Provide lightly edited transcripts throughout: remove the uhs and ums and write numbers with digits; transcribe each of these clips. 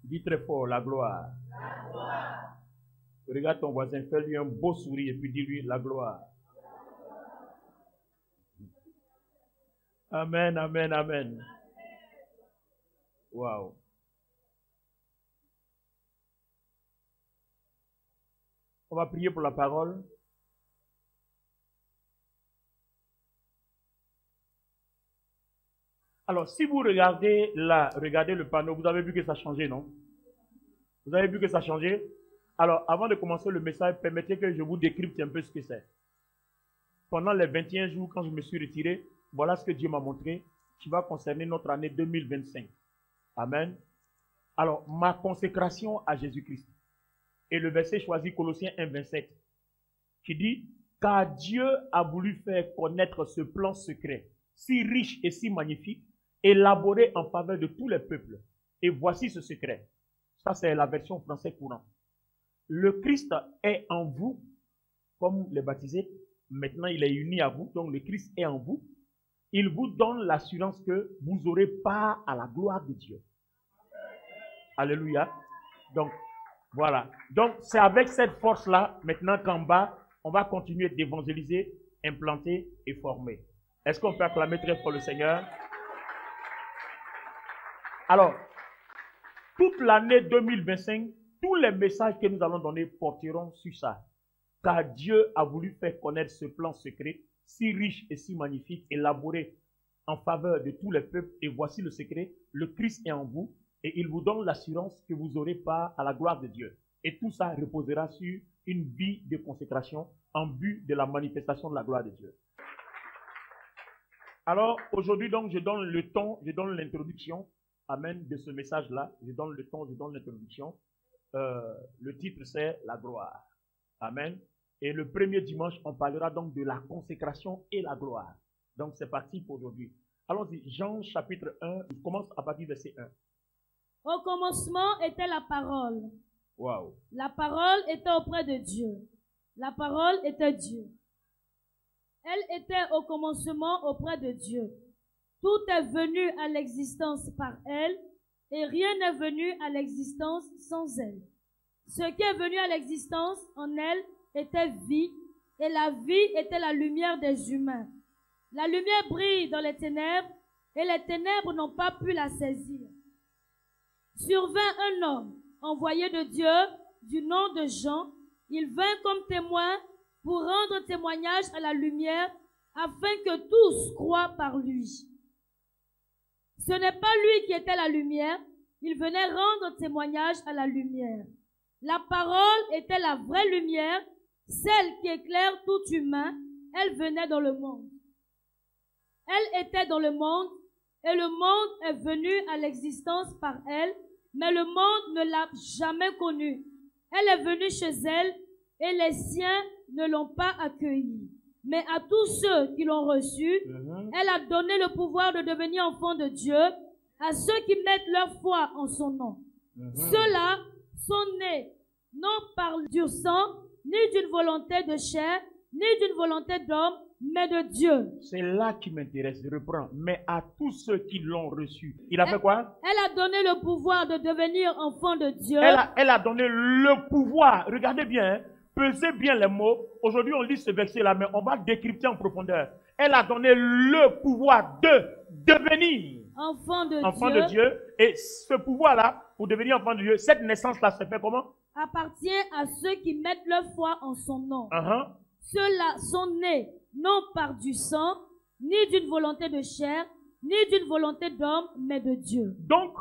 Dis très fort, la gloire. La gloire. Regarde ton voisin, fais-lui un beau sourire et puis dis-lui la gloire. Amen, amen, amen. Wow. On va prier pour la parole. Alors, si vous regardez là, regardez le panneau, vous avez vu que ça a changé, non? Vous avez vu que ça a changé? Alors, avant de commencer le message, permettez que je vous décrypte un peu ce que c'est. Pendant les 21 jours, quand je me suis retiré, voilà ce que Dieu m'a montré, qui va concerner notre année 2025. Amen. Alors, ma consécration à Jésus-Christ. Et le verset choisi, Colossiens 1, 27, qui dit, « Car Dieu a voulu faire connaître ce plan secret, si riche et si magnifique, élaboré en faveur de tous les peuples. Et voici ce secret. » Ça, c'est la version française courante. Le Christ est en vous, comme les baptisés. Maintenant, il est uni à vous. Donc, le Christ est en vous. Il vous donne l'assurance que vous aurez part à la gloire de Dieu. Alléluia. Donc, voilà. Donc, c'est avec cette force-là, maintenant qu'en bas, on va continuer d'évangéliser, implanter et former. Est-ce qu'on peut acclamer très fort le Seigneur? Alors, toute l'année 2025, tous les messages que nous allons donner porteront sur ça. Car Dieu a voulu faire connaître ce plan secret, si riche et si magnifique, élaboré en faveur de tous les peuples. Et voici le secret, le Christ est en vous, et il vous donne l'assurance que vous aurez part à la gloire de Dieu. Et tout ça reposera sur une vie de consécration en vue de la manifestation de la gloire de Dieu. Alors, aujourd'hui, donc, je donne le ton, je donne l'introduction, amen, de ce message-là. Je donne le ton, je donne l'introduction. Le titre, c'est la gloire. Amen. Et le premier dimanche, on parlera donc de la consécration et la gloire. Donc, c'est parti pour aujourd'hui. Allons-y, Jean chapitre 1, il commence à partir du verset 1. Au commencement était la parole. Wow. La parole était auprès de Dieu. La parole était Dieu. Elle était au commencement auprès de Dieu. Tout est venu à l'existence par elle, et rien n'est venu à l'existence sans elle. Ce qui est venu à l'existence en elle était vie, et la vie était la lumière des humains. La lumière brille dans les ténèbres, et les ténèbres n'ont pas pu la saisir. Survint un homme, envoyé de Dieu, du nom de Jean. Il vint comme témoin pour rendre témoignage à la lumière, afin que tous croient par lui. Ce n'est pas lui qui était la lumière, il venait rendre témoignage à la lumière. La parole était la vraie lumière, celle qui éclaire tout humain. Elle venait dans le monde. Elle était dans le monde, et le monde est venu à l'existence par elle, mais le monde ne l'a jamais connue. Elle est venue chez elle, et les siens ne l'ont pas accueillie. Mais à tous ceux qui l'ont reçue, elle a donné le pouvoir de devenir enfants de Dieu, à ceux qui mettent leur foi en son nom. Ceux-là sont nés non par du sang, ni d'une volonté de chair, ni d'une volonté d'homme, mais de Dieu. C'est là qui m'intéresse, je reprends. Mais à tous ceux qui l'ont reçu, il a fait quoi? Elle a donné le pouvoir de devenir enfant de Dieu. Elle a donné le pouvoir. Regardez bien, hein. Pesez bien les mots. Aujourd'hui, on lit ce verset-là, mais on va décrypter en profondeur. Elle a donné le pouvoir de devenir enfant de Dieu. Et ce pouvoir-là, pour devenir enfant de Dieu, cette naissance-là se fait comment? Appartient à ceux qui mettent leur foi en son nom. Uh-huh. Ceux-là sont nés non par du sang, ni d'une volonté de chair, ni d'une volonté d'homme, mais de Dieu. Donc,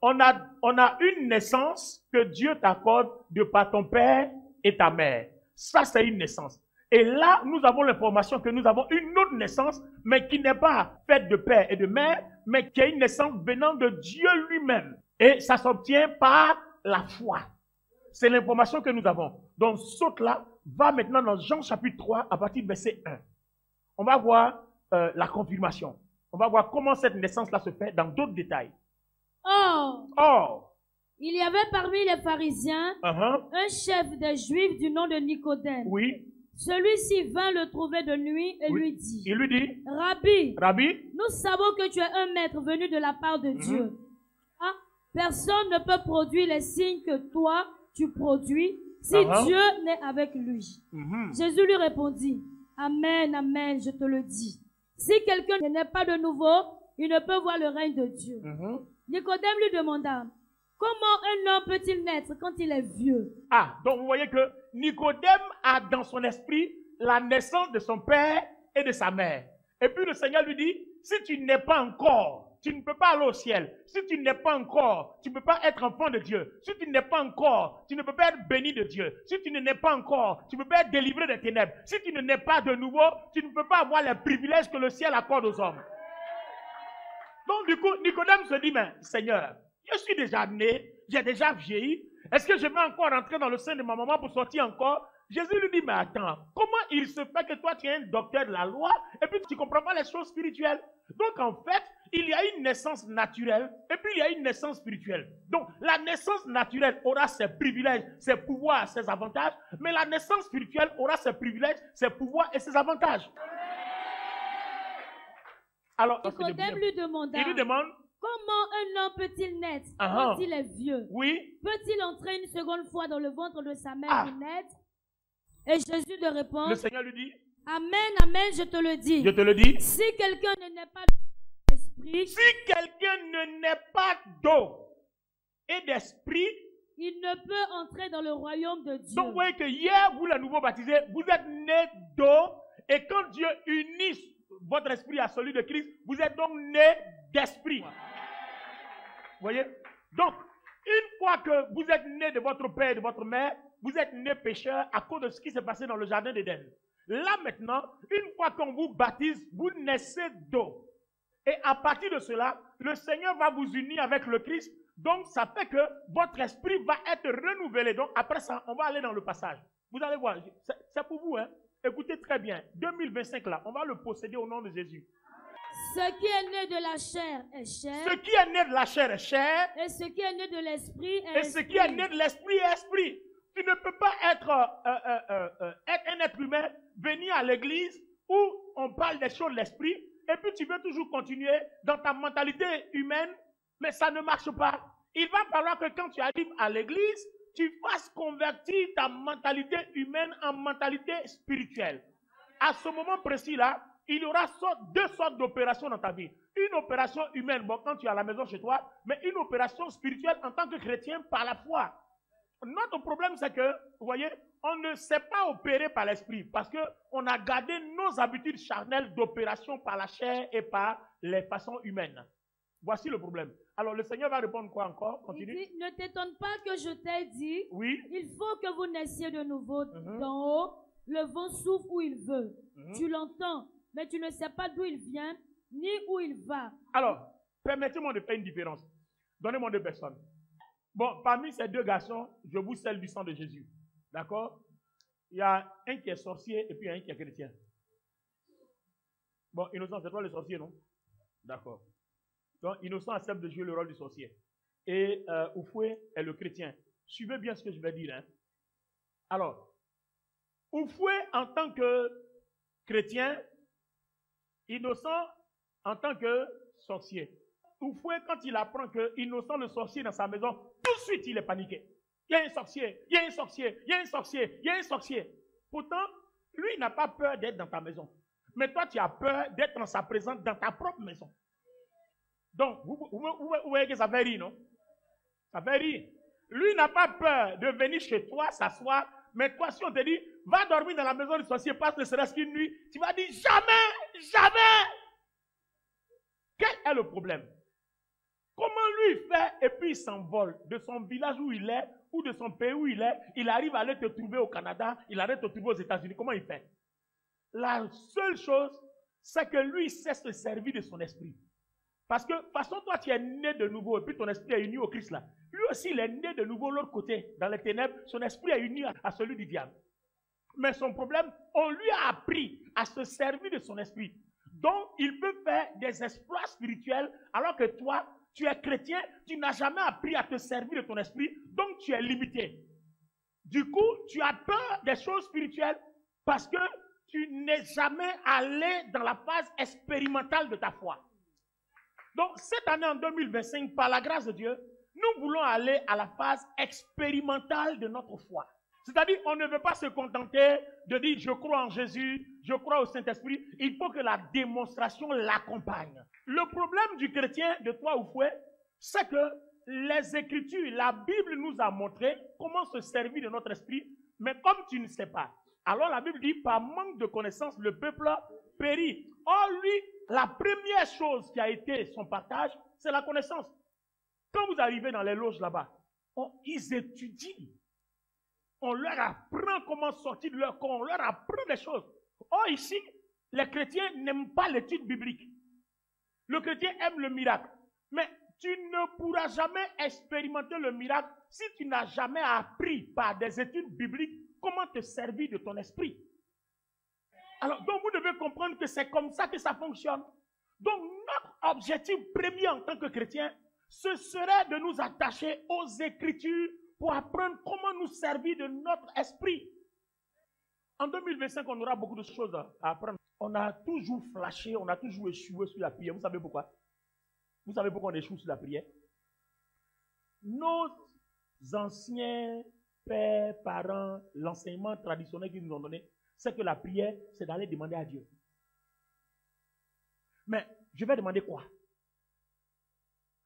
on a une naissance que Dieu t'accorde de par ton père et ta mère. Ça, c'est une naissance. Et là, nous avons l'information que nous avons une autre naissance, mais qui n'est pas faite de père et de mère, mais qui est une naissance venant de Dieu lui-même. Et ça s'obtient par la foi. C'est l'information que nous avons. Donc, saute là, va maintenant dans Jean chapitre 3, à partir du verset 1. On va voir la confirmation. On va voir comment cette naissance-là se fait dans d'autres détails. Or, il y avait parmi les pharisiens un chef des Juifs du nom de Nicodème. Oui. Celui-ci vint le trouver de nuit et lui dit, il lui dit, Rabbi, Rabbi, nous savons que tu es un maître venu de la part de Dieu. Personne ne peut produire les signes que toi, tu produis si Dieu n'est avec lui. Jésus lui répondit, Amen, amen, je te le dis. Si quelqu'un n'est pas de nouveau, il ne peut voir le règne de Dieu. Nicodème lui demanda, comment un homme peut-il naître quand il est vieux? Ah, donc vous voyez que Nicodème a dans son esprit la naissance de son père et de sa mère. Et puis le Seigneur lui dit, si tu n'es pas encore, tu ne peux pas aller au ciel. Si tu n'es pas encore, tu ne peux pas être enfant de Dieu. Si tu n'es pas encore, tu ne peux pas être béni de Dieu. Si tu ne n'es pas encore, tu ne peux pas être délivré des ténèbres. Si tu ne n'es pas de nouveau, tu ne peux pas avoir les privilèges que le ciel accorde aux hommes. Donc du coup, Nicodème se dit, mais Seigneur, je suis déjà né, j'ai déjà vieilli. Est-ce que je vais encore rentrer dans le sein de ma maman pour sortir encore? Jésus lui dit, mais attends, comment il se fait que toi tu es un docteur de la loi et puis tu ne comprends pas les choses spirituelles? Donc en fait, il y a une naissance naturelle et puis il y a une naissance spirituelle. Donc la naissance naturelle aura ses privilèges, ses pouvoirs, ses avantages, mais la naissance spirituelle aura ses privilèges, ses pouvoirs et ses avantages. Alors, Nicodème lui demanda, il lui demande, comment un homme peut-il naître quand il est vieux? Oui. Peut-il entrer une seconde fois dans le ventre de sa mère et naître? Et Jésus lui répond, le Seigneur lui dit, Amen, amen, je te le dis. Je te le dis. Si quelqu'un ne naît pas d'esprit, si quelqu'un ne naît pas d'eau et d'esprit, il ne peut entrer dans le royaume de Dieu. Donc vous voyez que hier, vous les nouveaux baptisés, vous êtes nés d'eau et quand Dieu unit votre esprit à celui de Christ, vous êtes donc nés d'esprit. Vous voyez? Donc, une fois que vous êtes nés de votre père et de votre mère, vous êtes nés pécheurs à cause de ce qui s'est passé dans le jardin d'Éden. Là maintenant, une fois qu'on vous baptise, vous naissez d'eau. Et à partir de cela, le Seigneur va vous unir avec le Christ. Donc ça fait que votre esprit va être renouvelé. Donc après ça, on va aller dans le passage. Vous allez voir, c'est pour vous, hein. Écoutez très bien, 2025 là, on va le posséder au nom de Jésus. Ce qui est né de la chair est chair. Ce qui est né de la chair est chair. Et ce qui est né de l'esprit est et esprit. ce qui est né de l'esprit est esprit. Tu ne peux pas être un être humain, venir à l'église où on parle des choses de l'esprit et puis tu veux toujours continuer dans ta mentalité humaine, mais ça ne marche pas. Il va falloir que quand tu arrives à l'église, tu fasses convertir ta mentalité humaine en mentalité spirituelle. À ce moment précis-là, il y aura deux sortes d'opérations dans ta vie. Une opération humaine, bon, quand tu es à la maison chez toi, mais une opération spirituelle en tant que chrétien par la foi. Notre problème, c'est que, vous voyez, on ne sait pas opérer par l'esprit parce qu'on a gardé nos habitudes charnelles d'opération par la chair et par les façons humaines. Voici le problème. Alors, le Seigneur va répondre quoi encore? Continue. Il dit, ne t'étonne pas que je t'ai dit, oui. Il faut que vous naissiez de nouveau d'en haut. Le vent souffle où il veut. Tu l'entends, mais tu ne sais pas d'où il vient, ni où il va. Alors, permettez-moi de faire une différence. Donnez-moi deux personnes. Bon, parmi ces deux garçons, je vous scelle du sang de Jésus. D'accord? Il y a un qui est sorcier et puis un qui est chrétien. Bon, Innocent, c'est toi le sorcier, non? D'accord. Donc, Innocent accepte de jouer le rôle du sorcier. Et Oufoué est le chrétien. Suivez bien ce que je vais dire. Hein? Alors, Oufoué en tant que chrétien, Innocent en tant que sorcier. Oufoué, quand il apprend que Innocent le sorcier dans sa maison, tout de suite il est paniqué. Il y a un sorcier, il y a un sorcier, il y a un sorcier, il y a un sorcier. Pourtant, lui il n'a pas peur d'être dans ta maison. Mais toi tu as peur d'être en sa présence dans ta propre maison. Donc, vous voyez que ça fait rire, non? Ça fait rire. Lui n'a pas peur de venir chez toi, s'asseoir, mais toi si on te dit, va dormir dans la maison du sorcier, passe ne serait-ce qu'une nuit, tu vas dire, jamais, jamais. Quel est le problème? Comment lui fait et puis il s'envole de son village où il est ou de son pays où il arrive à aller te trouver au Canada, il arrive à te trouver aux États-Unis. Comment il fait? La seule chose, c'est que lui sait se servir de son esprit. Parce que, de toute façon, toi tu es né de nouveau et puis ton esprit est uni au Christ là. Lui aussi il est né de nouveau de l'autre côté, dans les ténèbres, son esprit est uni à celui du diable. Mais son problème, on lui a appris à se servir de son esprit. Donc, il peut faire des exploits spirituels alors que toi, tu es chrétien, tu n'as jamais appris à te servir de ton esprit, donc tu es limité. Du coup, tu as peur des choses spirituelles parce que tu n'es jamais allé dans la phase expérimentale de ta foi. Donc, cette année en 2025, par la grâce de Dieu, nous voulons aller à la phase expérimentale de notre foi. C'est-à-dire, on ne veut pas se contenter de dire « je crois en Jésus, je crois au Saint-Esprit ». Il faut que la démonstration l'accompagne. Le problème du chrétien de toi ou fouet, c'est que les Écritures, la Bible nous a montré comment se servir de notre esprit, mais comme tu ne sais pas, alors la Bible dit « par manque de connaissance, le peuple périt ». Or, lui, la première chose qui a été son partage, c'est la connaissance. Quand vous arrivez dans les loges là-bas, ils étudient. On leur apprend comment sortir de leur corps, on leur apprend des choses. Or, ici, les chrétiens n'aiment pas l'étude biblique. Le chrétien aime le miracle. Mais tu ne pourras jamais expérimenter le miracle si tu n'as jamais appris par des études bibliques comment te servir de ton esprit. Alors, donc vous devez comprendre que c'est comme ça que ça fonctionne. Donc, notre objectif premier en tant que chrétien, ce serait de nous attacher aux Écritures pour apprendre comment nous servir de notre esprit. En 2025, on aura beaucoup de choses à apprendre. On a toujours flashé, on a toujours échoué sur la prière. Vous savez pourquoi? Vous savez pourquoi on échoue sur la prière? Nos anciens pères, parents, l'enseignement traditionnel qu'ils nous ont donné, c'est que la prière, c'est d'aller demander à Dieu. Mais je vais demander quoi?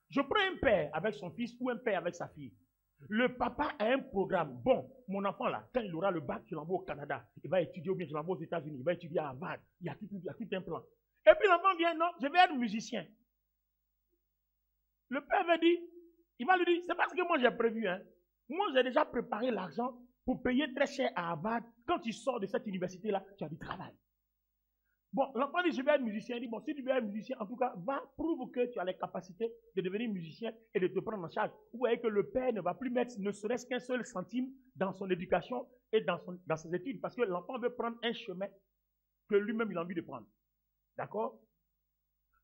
Je prends un père avec son fils ou un père avec sa fille. Le papa a un programme. Bon, mon enfant là, quand il aura le bac, je l'envoie au Canada. Il va étudier ou bien je l'envoie aux États-Unis. Il va étudier à Harvard. Il y a tout un plan. Et puis l'enfant vient, non, je vais être musicien. Le père va dire, il va lui dire, c'est parce que moi j'ai prévu, hein. Moi j'ai déjà préparé l'argent pour payer très cher à Harvard. Quand tu sors de cette université-là, tu as du travail. Bon, l'enfant dit, je vais être musicien. Il dit, bon, si tu veux être musicien, en tout cas, prouve que tu as les capacités de devenir musicien et de te prendre en charge. Vous voyez que le père ne va plus mettre ne serait-ce qu'un seul centime dans son éducation et dans ses études, parce que l'enfant veut prendre un chemin que lui-même il a envie de prendre. D'accord?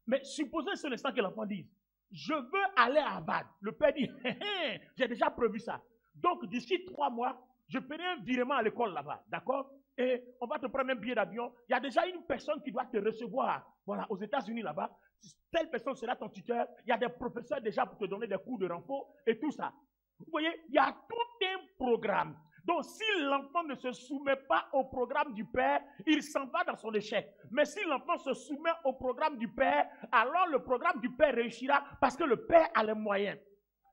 Mais supposez un seul instant que l'enfant dise, je veux aller à Harvard. Le père dit, j'ai déjà prévu ça. Donc, d'ici 3 mois, je ferai un virement à l'école là-bas. D'accord? Et on va te prendre un billet d'avion. Il y a déjà une personne qui doit te recevoir, voilà, aux États-Unis là-bas. Telle personne sera ton tuteur. Il y a des professeurs déjà pour te donner des cours de renfort et tout ça. Vous voyez, il y a tout un programme. Donc, si l'enfant ne se soumet pas au programme du père, il s'en va dans son échec. Mais si l'enfant se soumet au programme du père, alors le programme du père réussira parce que le père a les moyens.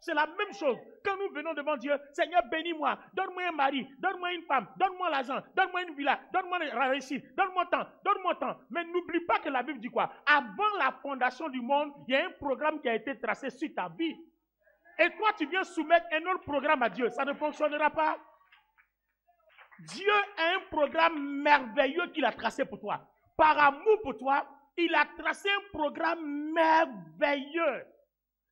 C'est la même chose. Quand nous venons devant Dieu, Seigneur, bénis-moi, donne-moi un mari, donne-moi une femme, donne-moi l'argent, donne-moi une villa, donne-moi la réussite, donne-moi tant. Mais n'oublie pas que la Bible dit quoi? Avant la fondation du monde, il y a un programme qui a été tracé sur ta vie. Et toi, tu viens soumettre un autre programme à Dieu. Ça ne fonctionnera pas. Dieu a un programme merveilleux qu'il a tracé pour toi. Par amour pour toi, il a tracé un programme merveilleux.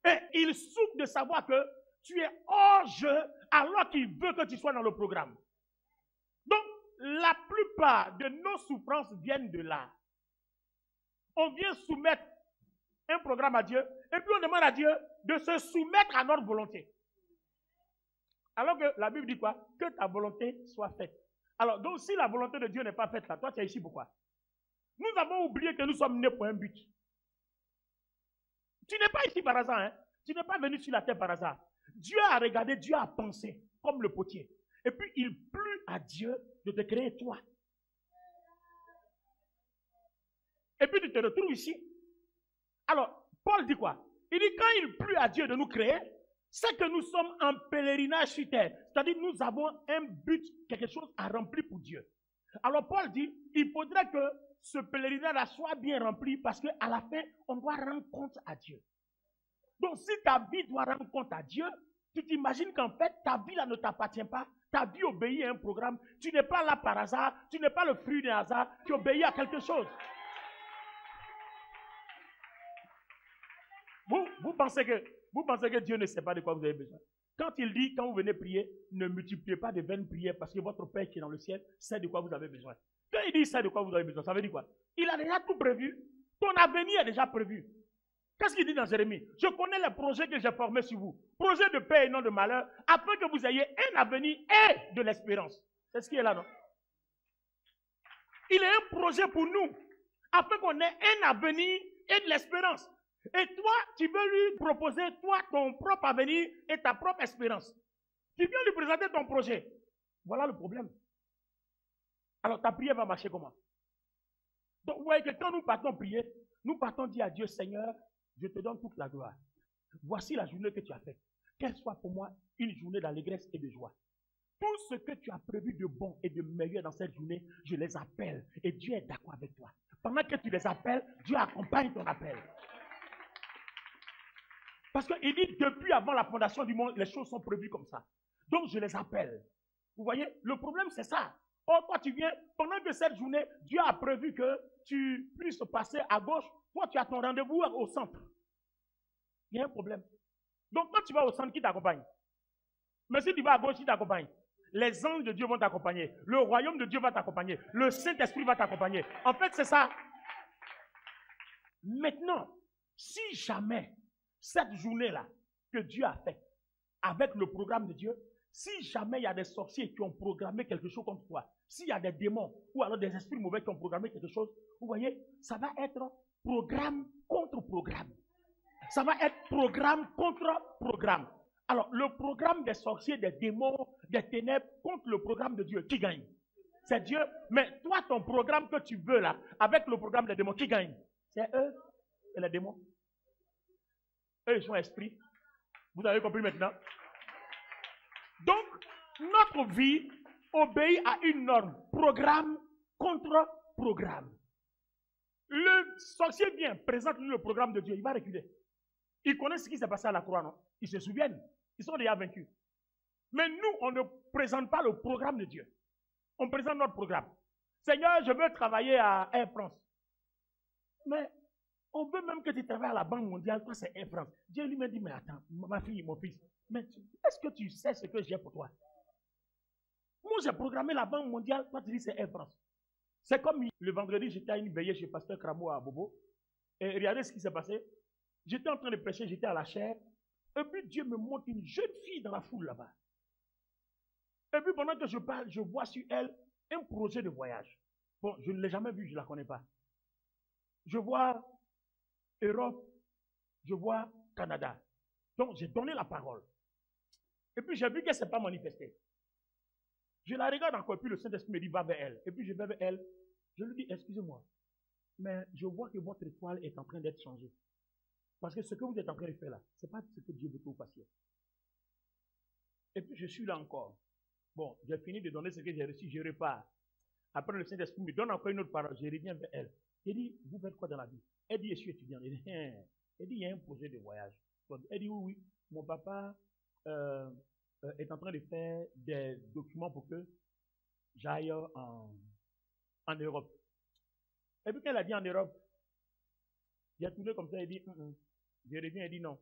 Et il souffre de savoir que tu es hors jeu alors qu'il veut que tu sois dans le programme. Donc, la plupart de nos souffrances viennent de là. On vient soumettre un programme à Dieu et puis on demande à Dieu de se soumettre à notre volonté. Alors que la Bible dit quoi? Que ta volonté soit faite. Alors, donc si la volonté de Dieu n'est pas faite là, toi tu es ici pourquoi? Nous avons oublié que nous sommes nés pour un but. Tu n'es pas ici par hasard, hein? Tu n'es pas venu sur la terre par hasard. Dieu a regardé, Dieu a pensé, comme le potier. Et puis il plut à Dieu de te créer toi. Et puis tu te retrouves ici. Alors, Paul dit quoi? Il dit quand il plut à Dieu de nous créer, c'est que nous sommes en pèlerinage sur terre. C'est-à-dire nous avons un but, quelque chose à remplir pour Dieu. Alors Paul dit, il faudrait que ce pèlerinage soit bien rempli parce qu'à la fin, on doit rendre compte à Dieu. Donc si ta vie doit rendre compte à Dieu, tu t'imagines qu'en fait, ta vie là ne t'appartient pas. Ta vie obéit à un programme. Tu n'es pas là par hasard. Tu n'es pas le fruit d'un hasard. Tu obéis à quelque chose. Vous pensez que Dieu ne sait pas de quoi vous avez besoin. Quand il dit, quand vous venez prier, ne multipliez pas de vaines prières parce que votre Père qui est dans le ciel sait de quoi vous avez besoin. Quand il dit sait de quoi vous avez besoin, ça veut dire quoi? Il a déjà tout prévu. Ton avenir est déjà prévu. Qu'est-ce qu'il dit dans Jérémie? Je connais les projets que j'ai formés sur vous. Projets de paix et non de malheur, afin que vous ayez un avenir et de l'espérance. C'est ce qui est là, non? Il a un projet pour nous, afin qu'on ait un avenir et de l'espérance. Et toi, tu veux lui proposer, toi, ton propre avenir et ta propre espérance. Tu viens lui présenter ton projet. Voilà le problème. Alors, ta prière va marcher comment? Donc, vous voyez que quand nous partons prier, nous partons dire à Dieu, Seigneur, je te donne toute la gloire. Voici la journée que tu as faite. Qu'elle soit pour moi une journée d'allégresse et de joie. Tout ce que tu as prévu de bon et de meilleur dans cette journée, je les appelle. Et Dieu est d'accord avec toi. Pendant que tu les appelles, Dieu accompagne ton appel. Parce qu'il dit, depuis avant la fondation du monde, les choses sont prévues comme ça. Donc, je les appelle. Vous voyez, le problème, c'est ça. Or, toi, tu viens, pendant que cette journée, Dieu a prévu que tu puisses passer à gauche. Toi, tu as ton rendez-vous au centre. Il y a un problème. Donc, quand tu vas au centre, qui t'accompagne? Mais si tu vas à gauche, qui t'accompagne? Les anges de Dieu vont t'accompagner. Le royaume de Dieu va t'accompagner. Le Saint-Esprit va t'accompagner. En fait, c'est ça. Maintenant, si jamais cette journée-là que Dieu a faite avec le programme de Dieu, si jamais il y a des sorciers qui ont programmé quelque chose contre toi, s'il y a des démons ou alors des esprits mauvais qui ont programmé quelque chose, vous voyez, ça va être programme contre programme. Ça va être programme contre programme. Alors, le programme des sorciers, des démons, des ténèbres contre le programme de Dieu, qui gagne? C'est Dieu. Mais toi, ton programme que tu veux là, avec le programme des démons, qui gagne? C'est eux et les démons. Eux, ils sont esprits. Vous avez compris maintenant? Donc, notre vie obéit à une norme. Programme contre programme. Le sorcier vient, présente-lui le programme de Dieu, il va reculer. Ils connaissent ce qui s'est passé à la croix, non? Ils se souviennent. Ils sont déjà vaincus. Mais nous, on ne présente pas le programme de Dieu. On présente notre programme. Seigneur, je veux travailler à Air France. Mais on veut même que tu travailles à la Banque mondiale. Toi, c'est Air France. Dieu lui m'a dit, mais attends, ma fille, mon fils, mais est-ce que tu sais ce que j'ai pour toi? Moi, j'ai programmé la Banque mondiale. Toi, tu dis, c'est Air France. C'est comme le vendredi, j'étais à une veillée chez Pasteur Cramo à Bobo. Et regardez ce qui s'est passé. J'étais en train de prêcher, j'étais à la chaire. Et puis Dieu me montre une jeune fille dans la foule là-bas. Et puis pendant que je parle, je vois sur elle un projet de voyage. Bon, je ne l'ai jamais vu, je ne la connais pas. Je vois Europe, je vois Canada. Donc j'ai donné la parole. Et puis j'ai vu qu'elle ne s'est pas manifestée. Je la regarde encore, puis le Saint-Esprit me dit, va vers elle. Et puis je vais vers elle. Je lui dis, excusez-moi, mais je vois que votre étoile est en train d'être changée. Parce que ce que vous êtes en train de faire là, ce n'est pas ce que Dieu veut que vous fassiez. Et puis je suis là encore. Bon, j'ai fini de donner ce que j'ai reçu, je repars. Après le Saint-Esprit me donne encore une autre parole, je reviens vers elle. Elle dit, vous faites quoi dans la vie? Elle dit, je suis étudiante. Elle dit, il y a un projet de voyage. Elle dit, oui, mon papa est en train de faire des documents pour que j'aille en Europe. Et puis quand elle a dit en Europe, j'ai tourné comme ça, elle dit, je reviens, elle dit non.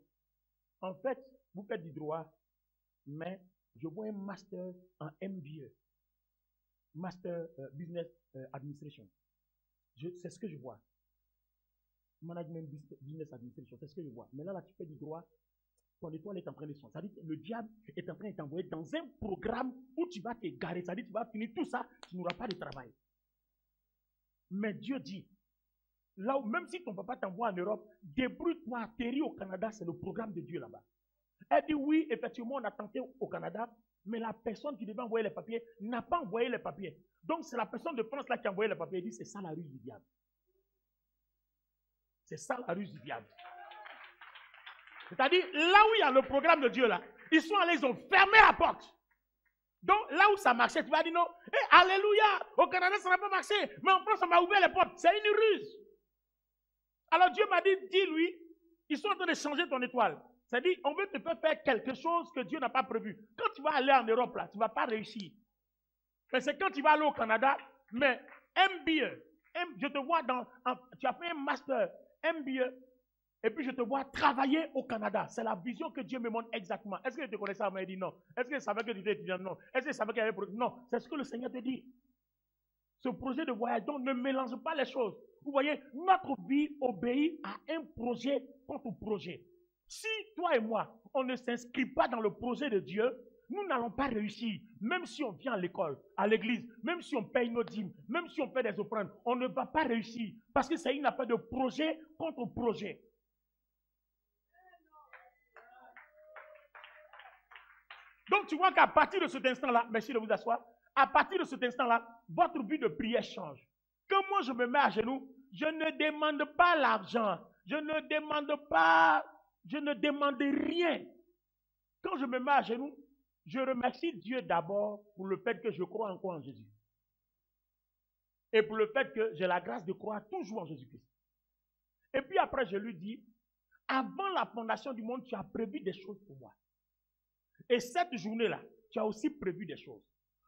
En fait, vous faites du droit, mais je vois un master en MBA, Master Business Administration. C'est ce que je vois. Management Business Administration, c'est ce que je vois. Mais là, tu fais du droit, ton étoile est en train de changer. C'est-à-dire que le diable est en train de t'envoyer dans un programme où tu vas t'égarer. C'est-à-dire que tu vas finir tout ça, tu n'auras pas de travail. Mais Dieu dit, là où, même si ton papa t'envoie en Europe, débrouille-toi, atterris au Canada, c'est le programme de Dieu là-bas. Elle dit oui, effectivement, on a tenté au Canada, mais la personne qui devait envoyer les papiers n'a pas envoyé les papiers. Donc c'est la personne de France là qui a envoyé les papiers. Elle dit c'est ça la ruse du diable. C'est ça la ruse du diable. C'est-à-dire, là où il y a le programme de Dieu là, ils sont allés, ils ont fermé la porte. Donc là où ça marchait, tu vas dire non, alléluia, au Canada ça n'a pas marché, mais en France ça m'a ouvert les portes. C'est une ruse. Alors Dieu m'a dit, dis-lui, ils sont en train de changer ton étoile. C'est-à-dire, on veut te faire quelque chose que Dieu n'a pas prévu. Quand tu vas aller en Europe, là, tu ne vas pas réussir. Mais c'est quand tu vas aller au Canada, mais MBA, je te vois tu as fait un master MBA, et puis je te vois travailler au Canada. C'est la vision que Dieu me montre exactement. Est-ce que je te connaissais avant? Il dit non. Est-ce que je savais que tu étais étudiant? Non. Est-ce que je savais qu'il y avait non. C'est ce que le Seigneur te dit. Ce projet de voyage, donc ne mélange pas les choses. Vous voyez, notre vie obéit à un projet contre projet. Si toi et moi, on ne s'inscrit pas dans le projet de Dieu, nous n'allons pas réussir. Même si on vient à l'école, à l'église, même si on paye nos dîmes, même si on fait des offrandes, on ne va pas réussir. Parce que c'est une affaire de projet contre projet. Donc tu vois qu'à partir de cet instant-là, merci de vous asseoir, à partir de cet instant-là, votre vie de prière change. Quand moi je me mets à genoux, je ne demande pas l'argent, je ne demande rien. Quand je me mets à genoux, je remercie Dieu d'abord pour le fait que je crois encore en Jésus. Et pour le fait que j'ai la grâce de croire toujours en Jésus-Christ. Et puis après, je lui dis, avant la fondation du monde, tu as prévu des choses pour moi. Et cette journée-là, tu as aussi prévu des choses.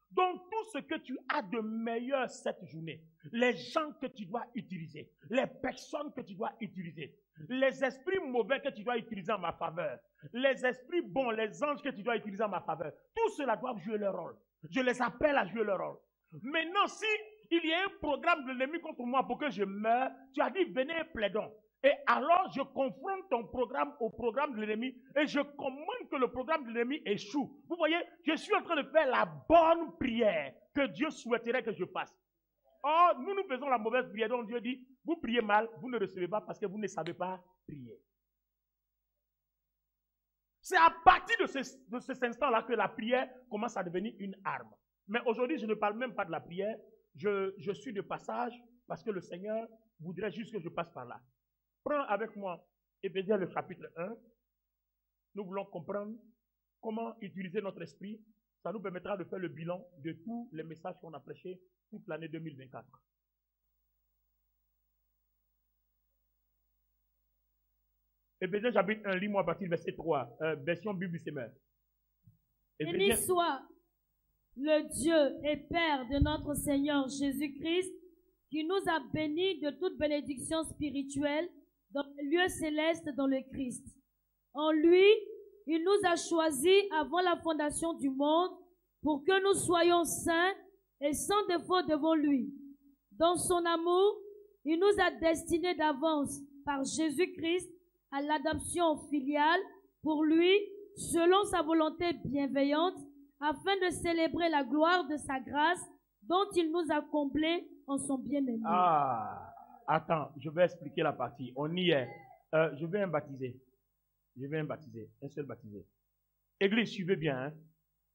Donc, tout ce que tu as de meilleur cette journée, les gens que tu dois utiliser, les personnes que tu dois utiliser, les esprits mauvais que tu dois utiliser en ma faveur, les esprits bons, les anges que tu dois utiliser en ma faveur, tout cela doit jouer leur rôle. Je les appelle à jouer leur rôle. Maintenant, si il y a un programme de l'ennemi contre moi pour que je meure, tu as dit, venez, plaidons. Et alors, je confronte ton programme au programme de l'ennemi et je commande que le programme de l'ennemi échoue. Vous voyez, je suis en train de faire la bonne prière que Dieu souhaiterait que je fasse. Or, nous faisons la mauvaise prière. Donc Dieu dit, vous priez mal, vous ne recevez pas parce que vous ne savez pas prier. C'est à partir de cet instant-là que la prière commence à devenir une arme. Mais aujourd'hui, je ne parle même pas de la prière. Je suis de passage parce que le Seigneur voudrait juste que je passe par là. Prends avec moi Éphésiens le chapitre 1. Nous voulons comprendre comment utiliser notre esprit. Ça nous permettra de faire le bilan de tous les messages qu'on a prêchés toute l'année 2024. Éphésiens chapitre 1, lis-moi à partir du verset 3, version Bible du Semeur. Béni soit le Dieu et Père de notre Seigneur Jésus-Christ, qui nous a bénis de toute bénédiction spirituelle dans les lieux célestes dans le Christ. En lui, il nous a choisis avant la fondation du monde pour que nous soyons saints et sans défaut devant lui. Dans son amour, il nous a destinés d'avance par Jésus-Christ à l'adoption filiale pour lui, selon sa volonté bienveillante, afin de célébrer la gloire de sa grâce dont il nous a comblés en son bien-aimé. Ah, attends, je vais expliquer la partie. On y est. Je vais un baptiser. Un seul baptisé. Église, suivez bien. Hein?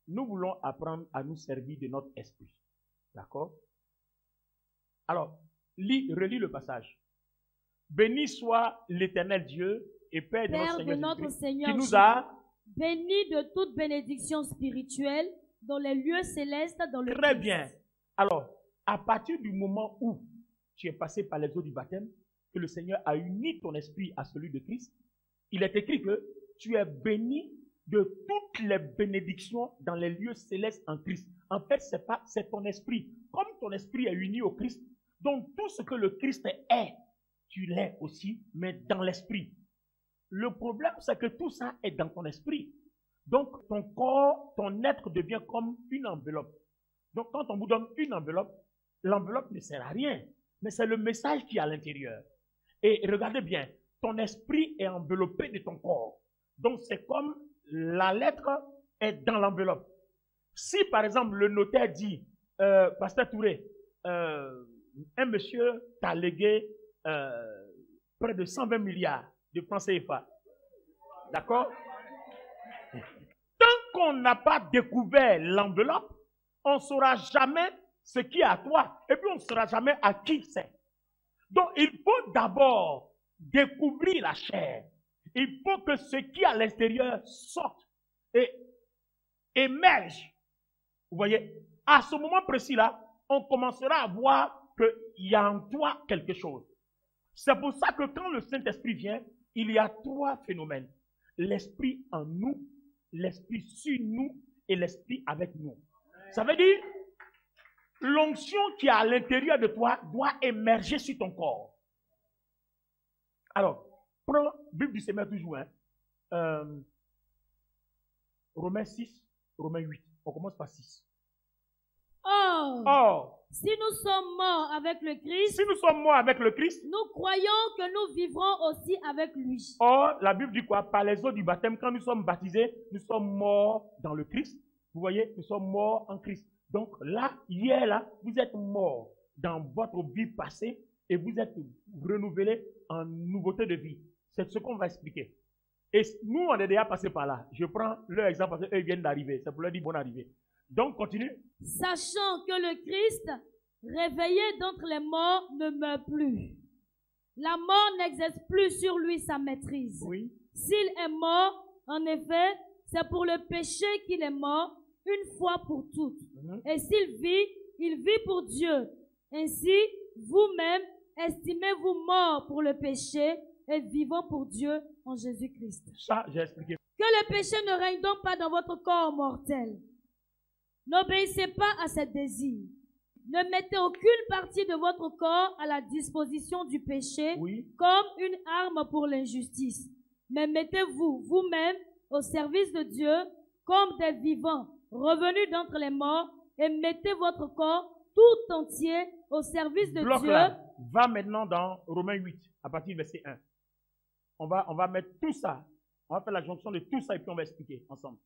Nous voulons apprendre à nous servir de notre esprit. D'accord? Alors, relis le passage. Béni soit l'Éternel Dieu et Père de notre Seigneur qui nous a bénis de toute bénédiction spirituelle dans les lieux célestes dans le Très bien. Alors, à partir du moment où tu es passé par les eaux du baptême, que le Seigneur a uni ton esprit à celui de Christ, il est écrit que tu es béni de toutes les bénédictions dans les lieux célestes en Christ. En fait, c'est ton esprit. Comme ton esprit est uni au Christ, donc tout ce que le Christ est, tu l'es aussi, mais dans l'esprit. Le problème, c'est que tout ça est dans ton esprit. Donc, ton corps, ton être devient comme une enveloppe. Donc, quand on vous donne une enveloppe, l'enveloppe ne sert à rien, mais c'est le message qui est à l'intérieur. Et regardez bien, ton esprit est enveloppé de ton corps. Donc, c'est comme la lettre est dans l'enveloppe. Si, par exemple, le notaire dit, Pasteur Touré, un monsieur t'a légué près de 120 milliards de francs CFA. D'accord? Tant qu'on n'a pas découvert l'enveloppe, on ne saura jamais ce qui est à toi. Et puis, on ne saura jamais à qui c'est. Donc, il faut d'abord découvrir la chair. Il faut que ce qui est à l'intérieur sorte et émerge. Vous voyez? À ce moment précis-là, on commencera à voir qu'il y a en toi quelque chose. C'est pour ça que quand le Saint-Esprit vient, il y a trois phénomènes. L'Esprit en nous, l'Esprit sur nous et l'Esprit avec nous. Ça veut dire, l'onction qui est à l'intérieur de toi doit émerger sur ton corps. Alors, prends Bible du Seigneur toujours. Romains 6, Romains 8. On commence par 6. Or, si nous sommes morts avec le Christ, nous croyons que nous vivrons aussi avec lui. Or, la Bible dit quoi? Par les eaux du baptême, quand nous sommes baptisés, nous sommes morts dans le Christ. Vous voyez, nous sommes morts en Christ. Donc là, hier, là, vous êtes morts dans votre vie passée et vous êtes renouvelés en nouveauté de vie. C'est ce qu'on va expliquer. Et nous, on est déjà passé par là. Je prends leur exemple parce qu'eux viennent d'arriver. C'est pour leur dire bonne arrivée. Donc, continue. Sachant que le Christ, réveillé d'entre les morts, ne meurt plus. La mort n'exerce plus sur lui sa maîtrise. Oui. S'il est mort, en effet, c'est pour le péché qu'il est mort, une fois pour toutes. Et s'il vit, il vit pour Dieu. Ainsi, vous-même, estimez-vous mort pour le péché et vivant pour Dieu en Jésus-Christ. Ça, j'ai expliqué. Que le péché ne règne donc pas dans votre corps mortel. N'obéissez pas à ses désirs. Ne mettez aucune partie de votre corps à la disposition du péché comme une arme pour l'injustice. Mais mettez-vous vous-même au service de Dieu comme des vivants revenus d'entre les morts et mettez votre corps tout entier au service de Dieu. Là. Va maintenant dans Romains 8, à partir du verset 1. On va mettre tout ça. On va faire la jonction de tout ça et puis on va expliquer ensemble.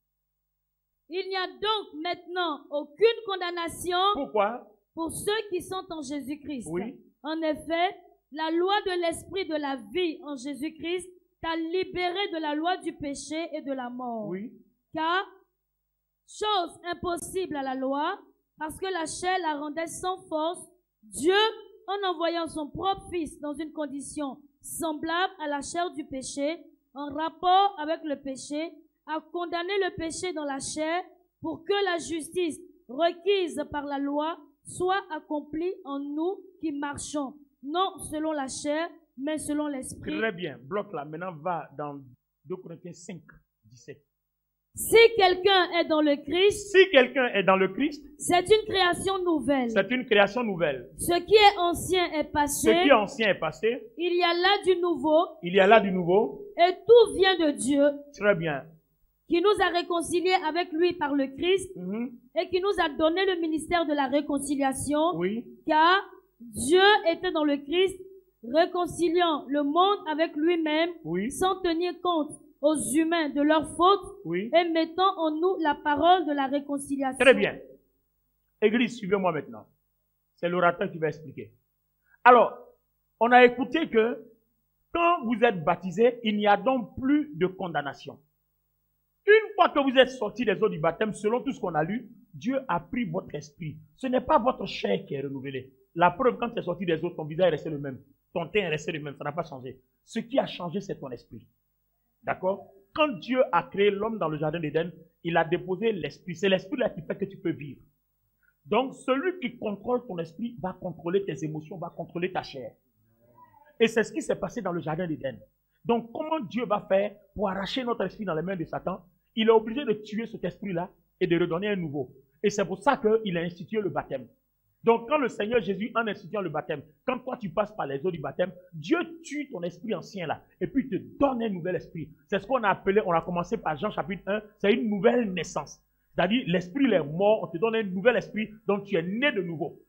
Il n'y a donc maintenant aucune condamnation. Pourquoi? Pour ceux qui sont en Jésus-Christ. Oui. En effet, la loi de l'esprit de la vie en Jésus-Christ t'a libéré de la loi du péché et de la mort. Oui. Car, chose impossible à la loi, parce que la chair la rendait sans force, Dieu, en envoyant son propre Fils dans une condition semblable à la chair du péché, en rapport avec le péché, a condamné le péché dans la chair pour que la justice requise par la loi soit accomplie en nous qui marchons, non selon la chair, mais selon l'esprit. Très bien, bloque là. Maintenant, va dans 2 Corinthiens 5, 17. Si quelqu'un est dans le Christ, c'est une création nouvelle. C'est une création nouvelle. Ce qui est ancien est passé. Il y a là du nouveau. Et tout vient de Dieu. Très bien. Qui nous a réconciliés avec lui par le Christ et qui nous a donné le ministère de la réconciliation. Oui. Car Dieu était dans le Christ, réconciliant le monde avec lui-même, sans tenir compte aux humains de leurs fautes et mettant en nous la parole de la réconciliation. Très bien. Église, suivez-moi maintenant. C'est l'orateur qui va expliquer. Alors, on a écouté que quand vous êtes baptisé, il n'y a donc plus de condamnation. Une fois que vous êtes sorti des eaux du baptême, selon tout ce qu'on a lu, Dieu a pris votre esprit. Ce n'est pas votre chair qui est renouvelée. La preuve, quand tu es sorti des eaux, ton visage est resté le même. Ton teint est resté le même. Ça n'a pas changé. Ce qui a changé, c'est ton esprit. D'accord? Quand Dieu a créé l'homme dans le jardin d'Éden, il a déposé l'esprit. C'est l'esprit là qui fait que tu peux vivre. Donc, celui qui contrôle ton esprit va contrôler tes émotions, va contrôler ta chair. Et c'est ce qui s'est passé dans le jardin d'Éden. Donc, comment Dieu va faire pour arracher notre esprit dans les mains de Satan? Il est obligé de tuer cet esprit-là et de redonner un nouveau. Et c'est pour ça qu'il a institué le baptême. Donc, quand le Seigneur Jésus, en instituant le baptême, quand toi tu passes par les eaux du baptême, Dieu tue ton esprit ancien là, et puis il te donne un nouvel esprit. C'est ce qu'on a appelé, on a commencé par Jean chapitre 1, c'est une nouvelle naissance. C'est-à-dire, l'esprit il est mort, on te donne un nouvel esprit, donc tu es né de nouveau.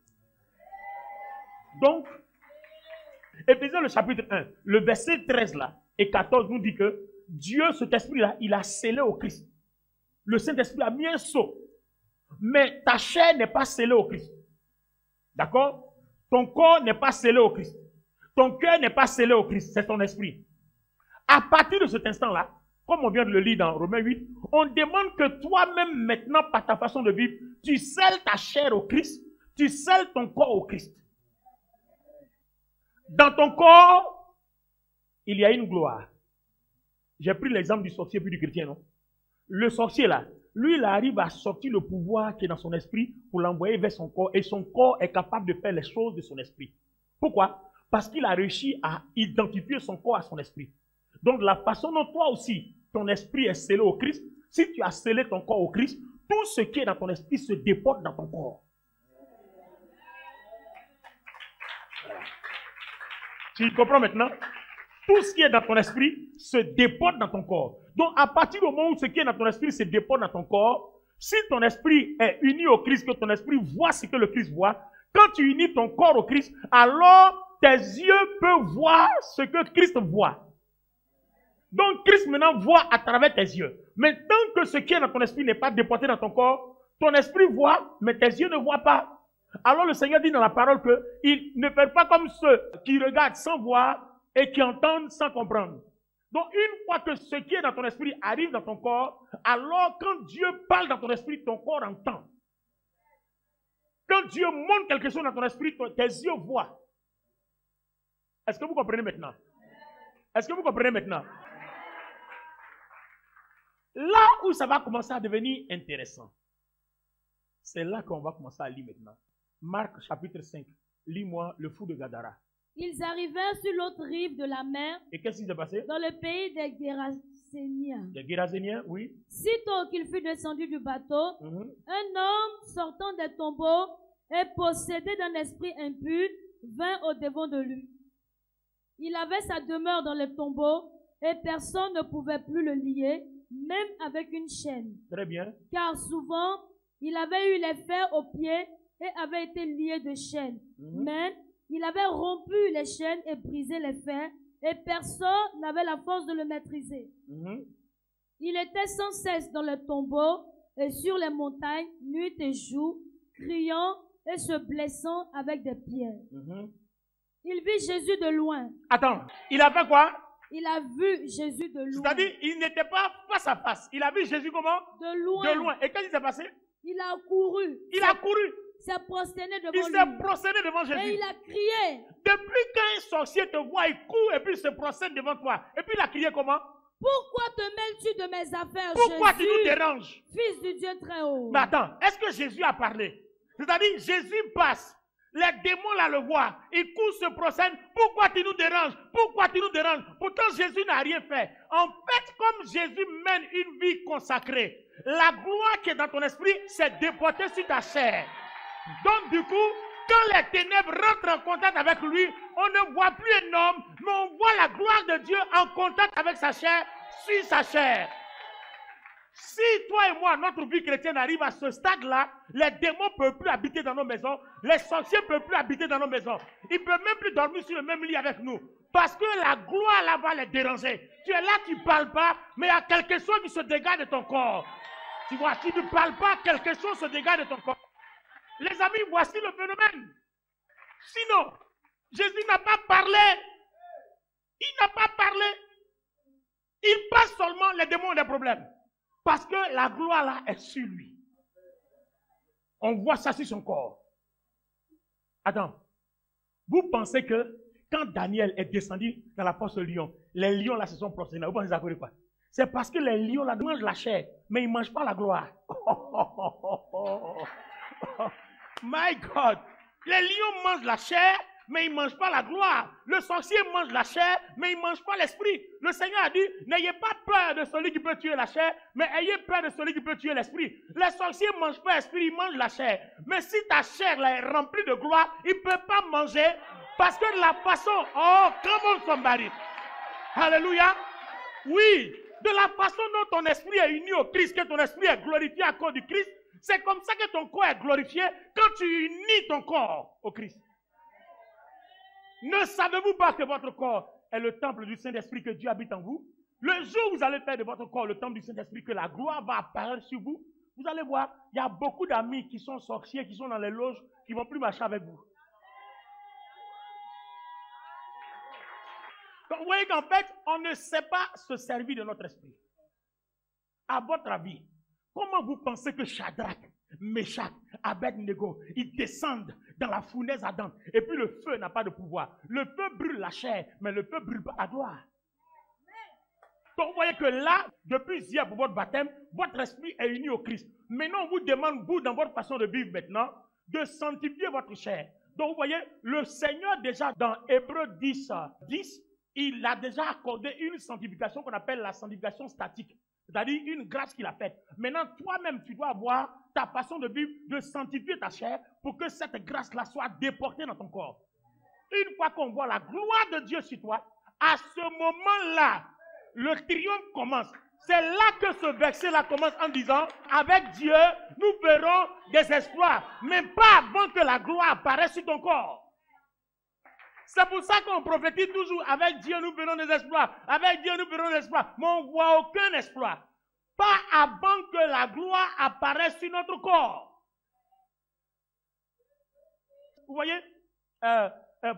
Donc, Éphésiens le chapitre 1, le verset 13 là, et 14 nous dit que Dieu, cet esprit-là, il a scellé au Christ. Le Saint-Esprit a mis un sceau. Mais ta chair n'est pas scellée au Christ. D'accord? Ton corps n'est pas scellé au Christ. Ton cœur n'est pas scellé au Christ. C'est ton esprit. À partir de cet instant-là, comme on vient de le lire dans Romains 8, on demande que toi-même, maintenant, par ta façon de vivre, tu scelles ta chair au Christ, tu scelles ton corps au Christ. Dans ton corps, il y a une gloire. J'ai pris l'exemple du sorcier puis du chrétien, non? Le sorcier là, lui, il arrive à sortir le pouvoir qui est dans son esprit pour l'envoyer vers son corps et son corps est capable de faire les choses de son esprit. Pourquoi? Parce qu'il a réussi à identifier son corps à son esprit. Donc, la façon dont toi aussi, ton esprit est scellé au Christ, si tu as scellé ton corps au Christ, tout ce qui est dans ton esprit se déporte dans ton corps. Voilà. Tu comprends maintenant? Tout ce qui est dans ton esprit se déporte dans ton corps. Donc, à partir du moment où ce qui est dans ton esprit se déporte dans ton corps, si ton esprit est uni au Christ, que ton esprit voit ce que le Christ voit, quand tu unis ton corps au Christ, alors tes yeux peuvent voir ce que Christ voit. Donc, Christ maintenant voit à travers tes yeux. Mais tant que ce qui est dans ton esprit n'est pas déporté dans ton corps, ton esprit voit, mais tes yeux ne voient pas. Alors, le Seigneur dit dans la parole qu'il ne fait pas comme ceux qui regardent sans voir, et qui entendent sans comprendre. Donc, une fois que ce qui est dans ton esprit arrive dans ton corps, alors quand Dieu parle dans ton esprit, ton corps entend. Quand Dieu montre quelque chose dans ton esprit, tes yeux voient. Est-ce que vous comprenez maintenant? Est-ce que vous comprenez maintenant? Là où ça va commencer à devenir intéressant, c'est là qu'on va commencer à lire maintenant. Marc chapitre 5. Lis-moi le fou de Gadara. Ils arrivèrent sur l'autre rive de la mer, Et qu'est-ce qui s'est passé? dans le pays des Géraséniens. Les Géraséniens, oui. Sitôt qu'il fut descendu du bateau, un homme sortant des tombeaux et possédé d'un esprit impur vint au-devant de lui. Il avait sa demeure dans le tombeau et personne ne pouvait plus le lier, même avec une chaîne. Très bien. Car souvent, il avait eu les fers aux pieds et avait été lié de chaînes. Mais il avait rompu les chaînes et brisé les fers, et personne n'avait la force de le maîtriser. Il était sans cesse dans le tombeau et sur les montagnes, nuit et jour, criant et se blessant avec des pierres. Il vit Jésus de loin. Attends, il a fait quoi? Il a vu Jésus de loin. C'est-à-dire, il n'était pas face à face. Il a vu Jésus comment? De loin. De loin. Et qu'est-ce qui s'est passé? Il a couru. Il a couru. S'est prosterné devant Il lui. s'est prosterné devant Et Jésus. il a crié. Depuis qu'un sorcier te voit, il court et puis il se prosterne devant toi. Et puis il a crié comment? Pourquoi te mêles-tu de mes affaires, Pourquoi tu Jésus, nous déranges? Fils du Dieu très haut? Mais attends, est-ce que Jésus a parlé? C'est-à-dire, Jésus passe. Les démons là le voient. Ils courent, se prosternent. Pourquoi tu nous déranges? Pourquoi tu nous déranges? Pourtant, Jésus n'a rien fait. En fait, comme Jésus mène une vie consacrée, la gloire qui est dans ton esprit s'est déportée sur ta chair. Donc, du coup, quand les ténèbres rentrent en contact avec lui, on ne voit plus un homme, mais on voit la gloire de Dieu en contact avec sa chair, sur sa chair. Si toi et moi, notre vie chrétienne arrive à ce stade-là, les démons ne peuvent plus habiter dans nos maisons, les sorciers ne peuvent plus habiter dans nos maisons. Ils ne peuvent même plus dormir sur le même lit avec nous. Parce que la gloire là va les déranger. Tu es là, tu ne parles pas, mais il y a quelque chose qui se dégage de ton corps. Tu vois, tu ne parles pas, quelque chose se dégage de ton corps. Les amis, voici le phénomène. Sinon, Jésus n'a pas parlé. Il n'a pas parlé. Il passe seulement, les démons ont des problèmes. Parce que la gloire là est sur lui. On voit ça sur son corps. Attends. Vous pensez que quand Daniel est descendu dans la fosse de lion, les lions là se sont prosternés. Vous pensez ça veut dire quoi? C'est parce que les lions là mangent la chair, mais ils ne mangent pas la gloire. My God. Les lions mangent la chair, mais ils ne mangent pas la gloire. Le sorcier mange la chair, mais il ne mange pas l'esprit. Le Seigneur a dit, n'ayez pas peur de celui qui peut tuer la chair, mais ayez peur de celui qui peut tuer l'esprit. Les sorciers ne mangent pas l'esprit, ils mangent la chair. Mais si ta chair là, est remplie de gloire, ils ne peuvent pas manger, parce que de la façon, oh, come on somebody. Alléluia. Oui, de la façon dont ton esprit est uni au Christ, que ton esprit est glorifié à cause du Christ, c'est comme ça que ton corps est glorifié quand tu unis ton corps au Christ. Ne savez-vous pas que votre corps est le temple du Saint-Esprit, que Dieu habite en vous? Le jour où vous allez faire de votre corps le temple du Saint-Esprit, que la gloire va apparaître sur vous, vous allez voir, il y a beaucoup d'amis qui sont sorciers, qui sont dans les loges, qui ne vont plus marcher avec vous. Donc, vous voyez qu'en fait, on ne sait pas se servir de notre esprit. À votre avis, comment vous pensez que Shadrach, Meshach, Abednego, ils descendent dans la fournaise ardente et puis le feu n'a pas de pouvoir. Le feu brûle la chair, mais le feu brûle pas la gloire. Donc vous voyez que là, depuis hier pour votre baptême, votre esprit est uni au Christ. Maintenant, on vous demande, vous, dans votre façon de vivre maintenant, de sanctifier votre chair. Donc vous voyez, le Seigneur déjà dans Hébreux 10, il a déjà accordé une sanctification qu'on appelle la sanctification statique. C'est-à-dire une grâce qu'il a faite. Maintenant, toi-même, tu dois avoir ta façon de vivre, de sanctifier ta chair pour que cette grâce-là soit déportée dans ton corps. Une fois qu'on voit la gloire de Dieu sur toi, à ce moment-là, le triomphe commence. C'est là que ce verset-là commence en disant, avec Dieu, nous verrons des exploits, mais pas avant que la gloire apparaisse sur ton corps. C'est pour ça qu'on prophétise toujours, avec Dieu nous verrons des exploits, avec Dieu nous verrons des exploits, mais on ne voit aucun exploit. Pas avant que la gloire apparaisse sur notre corps. Vous voyez,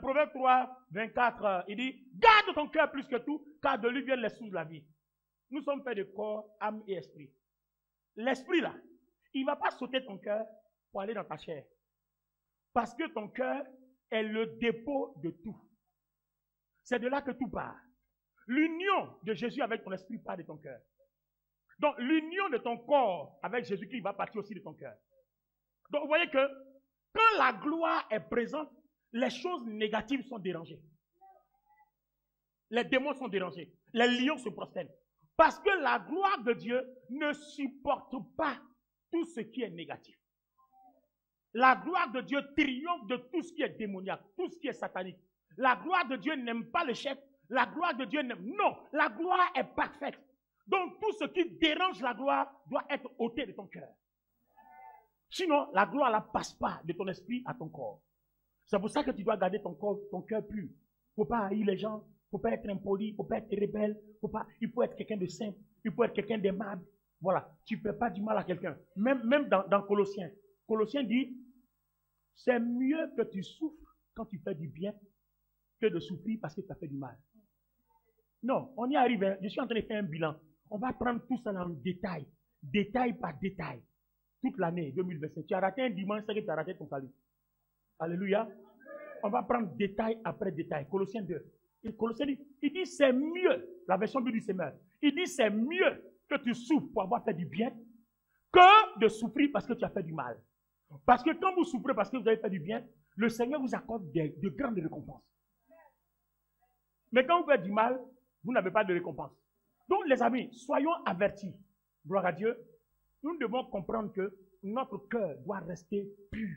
Proverbe 3, 24, il dit, garde ton cœur plus que tout, car de lui viennent les sources de la vie. Nous sommes faits de corps, âme et esprit. L'esprit là, il ne va pas sauter ton cœur pour aller dans ta chair. Parce que ton cœur est le dépôt de tout. C'est de là que tout part. L'union de Jésus avec ton esprit part de ton cœur. Donc l'union de ton corps avec Jésus-Christ va partir aussi de ton cœur. Donc vous voyez que quand la gloire est présente, les choses négatives sont dérangées. Les démons sont dérangés. Les lions se prosternent. Parce que la gloire de Dieu ne supporte pas tout ce qui est négatif. La gloire de Dieu triomphe de tout ce qui est démoniaque, tout ce qui est satanique. La gloire de Dieu n'aime pas l'échec. La gloire de Dieu n'aime... Non, la gloire est parfaite. Donc tout ce qui dérange la gloire doit être ôté de ton cœur. Sinon, la gloire ne passe pas de ton esprit à ton corps. C'est pour ça que tu dois garder ton corps, ton cœur pur. Il ne faut pas haïr les gens, il ne faut pas être impoli, il ne faut pas être rebelle, il faut être quelqu'un de simple, il faut être quelqu'un d'aimable. Voilà, tu ne fais pas du mal à quelqu'un. Même dans Colossiens. Colossiens dit, c'est mieux que tu souffres quand tu fais du bien que de souffrir parce que tu as fait du mal. Non, on y arrive. Hein. Je suis en train de faire un bilan. On va prendre tout ça en détail, détail par détail, toute l'année 2025. Tu as raté un dimanche, c'est que tu as raté ton salut. Alléluia. On va prendre détail après détail. Colossiens 2. Et Colossiens dit, il dit c'est mieux, la version du Seigneur, il dit c'est mieux que tu souffres pour avoir fait du bien que de souffrir parce que tu as fait du mal. Parce que quand vous souffrez parce que vous avez fait du bien, le Seigneur vous accorde de grandes récompenses. Mais quand vous faites du mal, vous n'avez pas de récompense. Donc les amis, soyons avertis. Gloire à Dieu. Nous devons comprendre que notre cœur doit rester pur.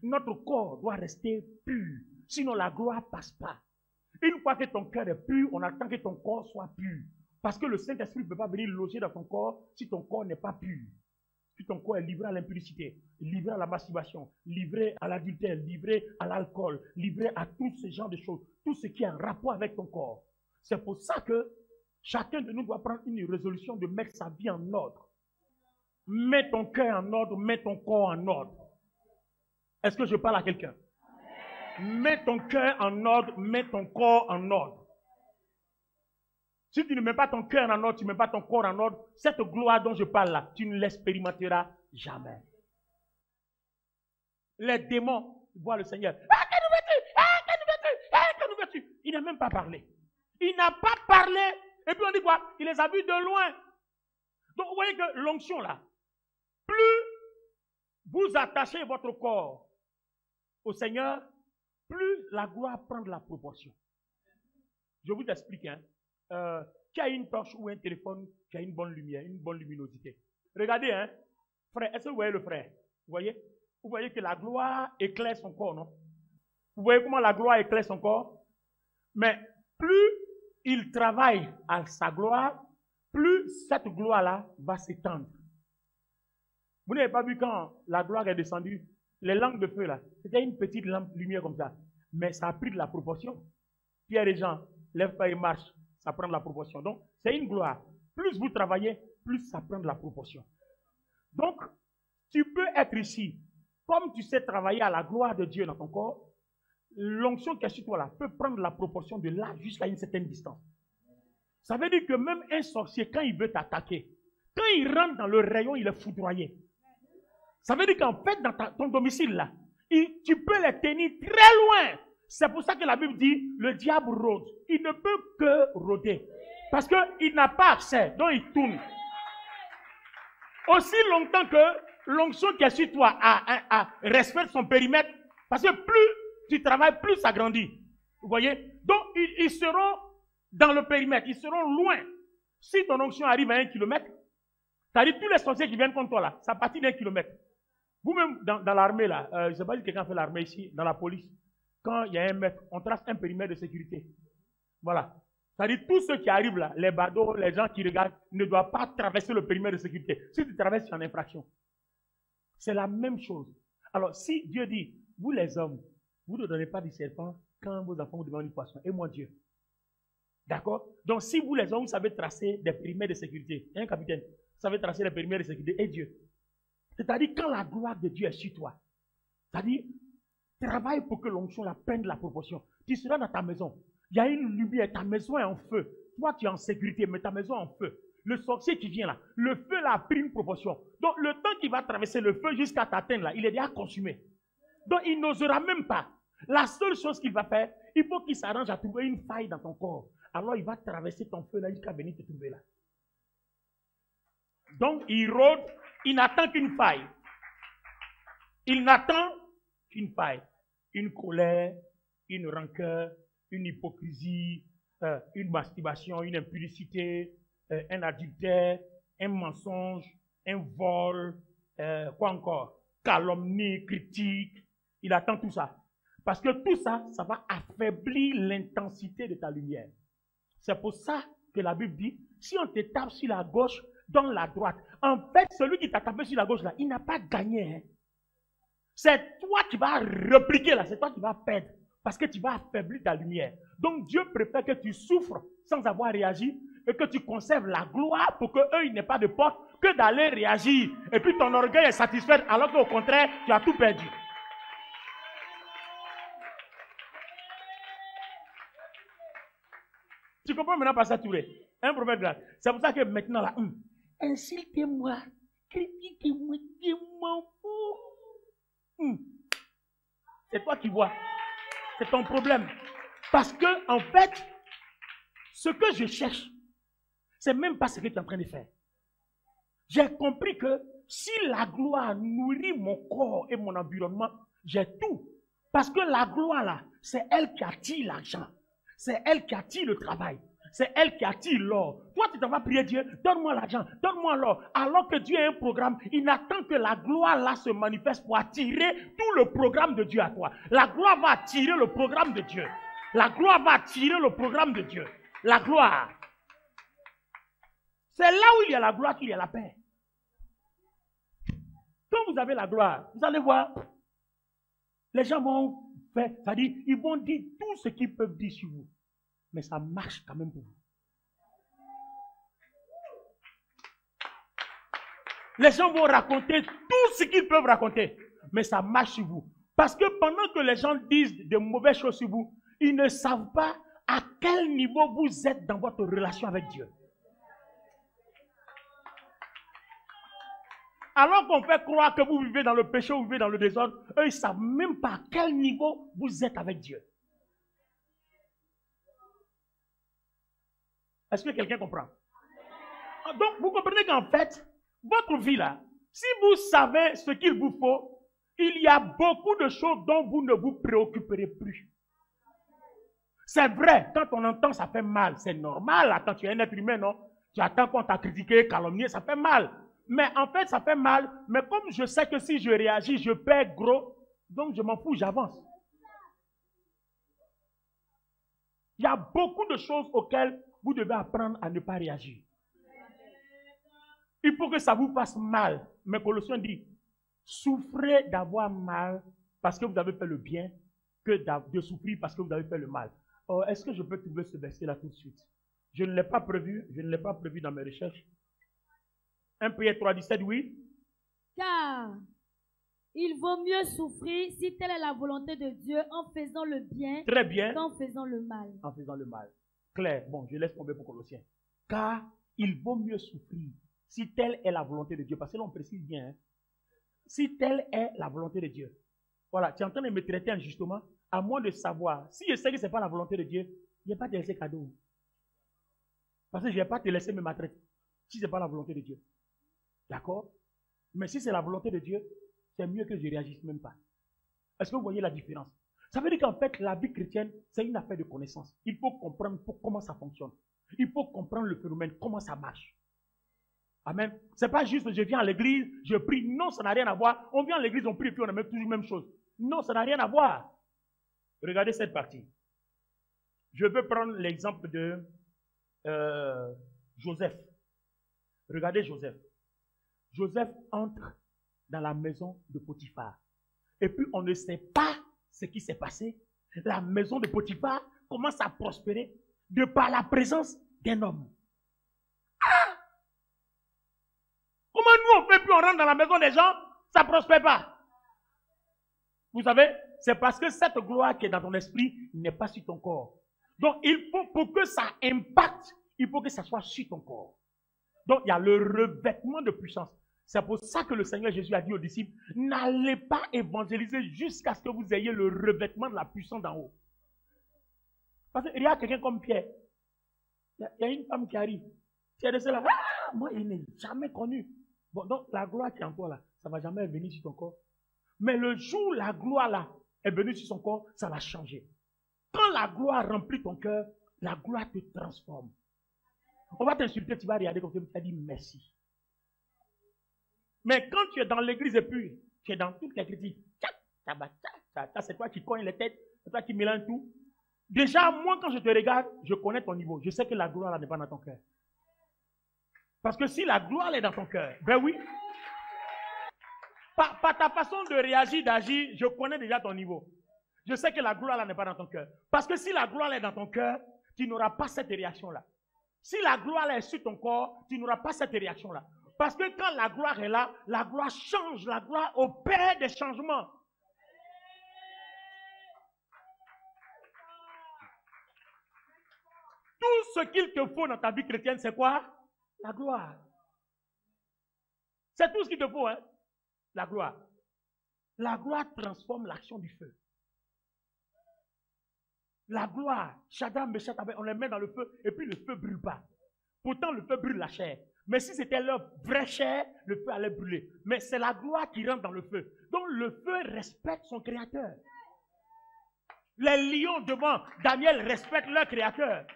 Notre corps doit rester pur. Sinon la gloire ne passe pas. Une fois que ton cœur est pur, on attend que ton corps soit pur. Parce que le Saint-Esprit ne peut pas venir loger dans ton corps si ton corps n'est pas pur. Si ton corps est livré à l'impudicité, livré à la masturbation, livré à l'adultère, livré à l'alcool, livré à tout ce genre de choses, tout ce qui est en rapport avec ton corps. C'est pour ça que chacun de nous doit prendre une résolution de mettre sa vie en ordre. Mets ton cœur en ordre, mets ton corps en ordre. Est-ce que je parle à quelqu'un? Mets ton cœur en ordre, mets ton corps en ordre. Si tu ne mets pas ton cœur en ordre, tu ne mets pas ton corps en ordre, cette gloire dont je parle là, tu ne l'expérimenteras jamais. Les démons voient le Seigneur. Ah, que nous veux-tu? Ah, que nous veux-tu? Ah, que nous veux-tu? Il n'a même pas parlé. Il n'a pas parlé. Et puis on dit quoi? Il les a vus de loin. Donc vous voyez que l'onction là, plus vous attachez votre corps au Seigneur, plus la gloire prend de la proportion. Je vous explique, hein. Qui a une torche ou un téléphone qui a une bonne lumière, une bonne luminosité. Regardez, hein, frère, est-ce que vous voyez le frère? Vous voyez que la gloire éclaire son corps, non? Vous voyez comment la gloire éclaire son corps? Mais plus il travaille à sa gloire, plus cette gloire-là va s'étendre. Vous n'avez pas vu quand la gloire est descendue, les lampes de feu là, c'était une petite lampe lumière comme ça, mais ça a pris de la proportion. Pierre et Jean lèvent pas et marchent, ça prend de la proportion. Donc, c'est une gloire. Plus vous travaillez, plus ça prend de la proportion. Donc, tu peux être ici, comme tu sais travailler à la gloire de Dieu dans ton corps, l'onction qui est sur toi là peut prendre la proportion de là jusqu'à une certaine distance. Ça veut dire que même un sorcier, quand il veut t'attaquer, quand il rentre dans le rayon, il est foudroyé. Ça veut dire qu'en fait, dans ton domicile là, tu peux les tenir très loin. C'est pour ça que la Bible dit, le diable rôde. Il ne peut que rôder. Parce qu'il n'a pas accès, donc il tourne. Aussi longtemps que l'onction qui est sur toi respecte son périmètre, parce que plus tu travailles, plus ça grandit. Vous voyez? Donc, ils seront dans le périmètre, ils seront loin. Si ton onction arrive à 1 kilomètre, c'est-à-dire tous les sorciers qui viennent contre toi là, ça partit d'1 kilomètre. Vous-même, dans l'armée là, je ne sais pas si quelqu'un fait l'armée ici, dans la police, quand il y a 1 mètre, on trace un périmètre de sécurité. Voilà. C'est-à-dire tous ceux qui arrivent là, les badauds, les gens qui regardent, ne doivent pas traverser le périmètre de sécurité. Si tu traverses, tu es en infraction. C'est la même chose. Alors, si Dieu dit, vous les hommes, vous ne donnez pas du serpent quand vos enfants vous demandent du poisson, et moi Dieu. D'accord? Donc, si vous les hommes, vous savez tracer des périmètres de sécurité, un capitaine, vous savez tracer les périmètres de sécurité, et Dieu. C'est-à-dire, quand la gloire de Dieu est sur toi, c'est-à-dire, Travaille pour que l'onction la prenne de la proportion. Tu seras dans ta maison. Il y a une lumière, ta maison est en feu. Toi, tu es en sécurité, mais ta maison est en feu. Le sorcier qui vient là, le feu là a pris une proportion. Donc, le temps qu'il va traverser le feu jusqu'à t'atteindre là, il est déjà consumé. Donc, il n'osera même pas. La seule chose qu'il va faire, il faut qu'il s'arrange à trouver une faille dans ton corps. Alors, il va traverser ton feu là jusqu'à venir te trouver là. Donc, il rôde, il n'attend qu'une faille. Il n'attend qu'une faille. Une colère, une rancœur, une hypocrisie, une masturbation, une impudicité, un adultère, un mensonge, un vol, quoi encore? Calomnie, critique. Il attend tout ça. Parce que tout ça, ça va affaiblir l'intensité de ta lumière. C'est pour ça que la Bible dit, si on te tape sur la gauche, donne la droite. En fait, celui qui t'a tapé sur la gauche là, il n'a pas gagné. Hein. C'est toi qui vas répliquer là, c'est toi qui vas perdre. Parce que tu vas affaiblir ta lumière. Donc Dieu préfère que tu souffres sans avoir réagi et que tu conserves la gloire pour qu'eux, ils n'aient pas de porte, que d'aller réagir. Et puis ton orgueil est satisfait alors qu'au contraire, tu as tout perdu. Tu comprends maintenant, Pasteur Touré? Un prophète grave. C'est pour ça que maintenant là, insultez-moi, critiquez-moi, je m'en fous. C'est toi qui vois. C'est ton problème. Parce que, en fait, ce que je cherche, c'est même pas ce que tu es en train de faire. J'ai compris que si la gloire nourrit mon corps et mon environnement, j'ai tout. Parce que la gloire, là, c'est elle qui attire l'argent. C'est elle qui attire le travail. C'est elle qui attire l'or. Toi, tu t'en vas prier Dieu, donne-moi l'argent, donne-moi l'or. Alors que Dieu a un programme, il n'attend que la gloire là se manifeste pour attirer tout le programme de Dieu à toi. La gloire va attirer le programme de Dieu. La gloire va attirer le programme de Dieu. La gloire. C'est là où il y a la gloire qu'il y a la paix. Quand vous avez la gloire, vous allez voir, les gens vont faire, c'est-à-dire, ils vont dire tout ce qu'ils peuvent dire sur vous. Mais ça marche quand même pour vous. Les gens vont raconter tout ce qu'ils peuvent raconter. Mais ça marche sur vous. Parce que pendant que les gens disent de mauvaises choses sur vous, ils ne savent pas à quel niveau vous êtes dans votre relation avec Dieu. Alors qu'on fait croire que vous vivez dans le péché, vous vivez dans le désordre, eux, ils ne savent même pas à quel niveau vous êtes avec Dieu. Est-ce que quelqu'un comprend? Donc, vous comprenez qu'en fait, votre vie là, si vous savez ce qu'il vous faut, il y a beaucoup de choses dont vous ne vous préoccuperez plus. C'est vrai, quand on entend, ça fait mal. C'est normal, là, quand tu es un être humain, non? Tu attends qu'on t'a critiqué, calomnié, ça fait mal. Mais en fait, ça fait mal. Mais comme je sais que si je réagis, je perds gros, donc je m'en fous, j'avance. Il y a beaucoup de choses auxquelles vous devez apprendre à ne pas réagir. Il faut que ça vous fasse mal. Mais Colossiens dit, souffrez d'avoir mal parce que vous avez fait le bien que de souffrir parce que vous avez fait le mal. Oh, est-ce que je peux trouver ce verset-là tout de suite? Je ne l'ai pas prévu, dans mes recherches. 1 Pierre 3,17, oui. Car il vaut mieux souffrir si telle est la volonté de Dieu en faisant le bien, très bien, qu'en faisant le mal. En faisant le mal. Clair, bon, je laisse tomber pour Colossiens. Car il vaut mieux souffrir si telle est la volonté de Dieu. Parce que là, on précise bien. Hein, si telle est la volonté de Dieu. Voilà, tu es en train de me traiter injustement, à moins de savoir. Si je sais que ce n'est pas la volonté de Dieu, je ne vais pas te laisser cadeau. Parce que je ne vais pas te laisser me maltraiter. Si ce n'est pas la volonté de Dieu. D'accord? Mais si c'est la volonté de Dieu, c'est mieux que je ne réagisse même pas. Est-ce que vous voyez la différence? Ça veut dire qu'en fait, la vie chrétienne, c'est une affaire de connaissance. Il faut comprendre comment ça fonctionne. Il faut comprendre le phénomène, comment ça marche. Amen. Ce n'est pas juste, je viens à l'église, je prie. Non, ça n'a rien à voir. On vient à l'église, on prie et puis on a même toujours la même chose. Non, ça n'a rien à voir. Regardez cette partie. Je veux prendre l'exemple de Joseph. Regardez Joseph. Joseph entre dans la maison de Potiphar. Et puis on ne sait pas ce qui s'est passé. La maison de Potiphar commence à prospérer de par la présence d'un homme. Ah! Comment nous on fait puis on rentre dans la maison des gens, ça ne prospère pas. Vous savez, c'est parce que cette gloire qui est dans ton esprit n'est pas sur ton corps. Donc, il faut, pour que ça impacte, il faut que ça soit sur ton corps. Donc, il y a le revêtement de puissance. C'est pour ça que le Seigneur Jésus a dit aux disciples, n'allez pas évangéliser jusqu'à ce que vous ayez le revêtement de la puissance d'en haut. Parce qu'il y a quelqu'un comme Pierre. Il y a une femme qui arrive. Pierre de cela, moi, il n'est jamais connu. Bon, donc, la gloire qui est en toi là, ça ne va jamais venir sur ton corps. Mais le jour où la gloire là est venue sur son corps, ça va changer. Quand la gloire remplit ton cœur, la gloire te transforme. On va t'insulter, tu vas regarder comme ça, tu vas dire merci. Mais quand tu es dans l'église et puis tu es dans toutes les critiques, c'est toi qui cognes les têtes, c'est toi qui mélange tout. Déjà, moi, quand je te regarde, je connais ton niveau. Je sais que la gloire là n'est pas dans ton cœur. Parce que si la gloire est dans ton cœur, ben oui. Par ta façon de réagir, d'agir, je connais déjà ton niveau. Je sais que la gloire là n'est pas dans ton cœur. Parce que si la gloire est dans ton cœur, tu n'auras pas cette réaction-là. Si la gloire là est sur ton corps, tu n'auras pas cette réaction-là. Parce que quand la gloire est là, la gloire change, la gloire opère des changements. Tout ce qu'il te faut dans ta vie chrétienne, c'est quoi? La gloire. C'est tout ce qu'il te faut, hein? La gloire. La gloire transforme l'action du feu. La gloire, Shaddam, Meshach, on les met dans le feu et puis le feu ne brûle pas. Pourtant, le feu brûle la chair. Mais si c'était leur vraie chair, le feu allait brûler. Mais c'est la gloire qui rentre dans le feu. Donc le feu respecte son créateur. Les lions devant Daniel respectent leur créateur.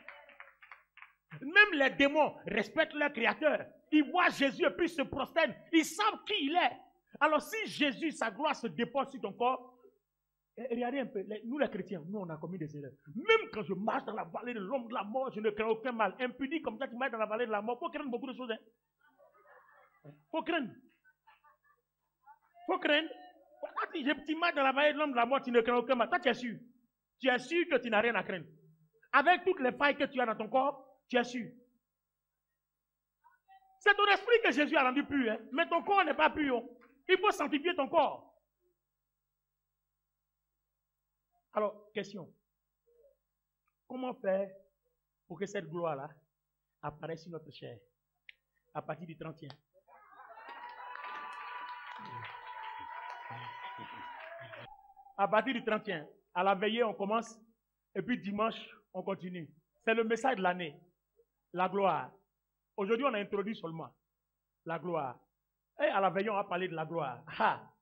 Même les démons respectent leur créateur. Ils voient Jésus et puis se prosternent. Ils savent qui il est. Alors si Jésus, sa gloire se dépose sur ton corps, regardez un peu, nous les chrétiens, nous on a commis des erreurs. Même quand je marche dans la vallée de l'ombre de la mort, je ne crains aucun mal. Impuni comme ça, tu marches dans la vallée de la mort, il faut craindre beaucoup de choses. Il faut craindre. Il faut craindre. Quand tu marches dans la vallée de l'ombre de la mort, tu ne crains aucun mal. Toi, tu es sûr. Tu es sûr que tu n'as rien à craindre. Avec toutes les failles que tu as dans ton corps, tu es sûr. C'est ton esprit que Jésus a rendu pur, hein? Mais ton corps n'est pas pur. Il faut sanctifier ton corps. Alors, question. Comment faire pour que cette gloire-là apparaisse sur notre chair à partir du 30e? À partir du 31, à la veillée, on commence, et puis dimanche, on continue. C'est le message de l'année. La gloire. Aujourd'hui, on a introduit seulement la gloire. Et à la veillée, on va parler de la gloire.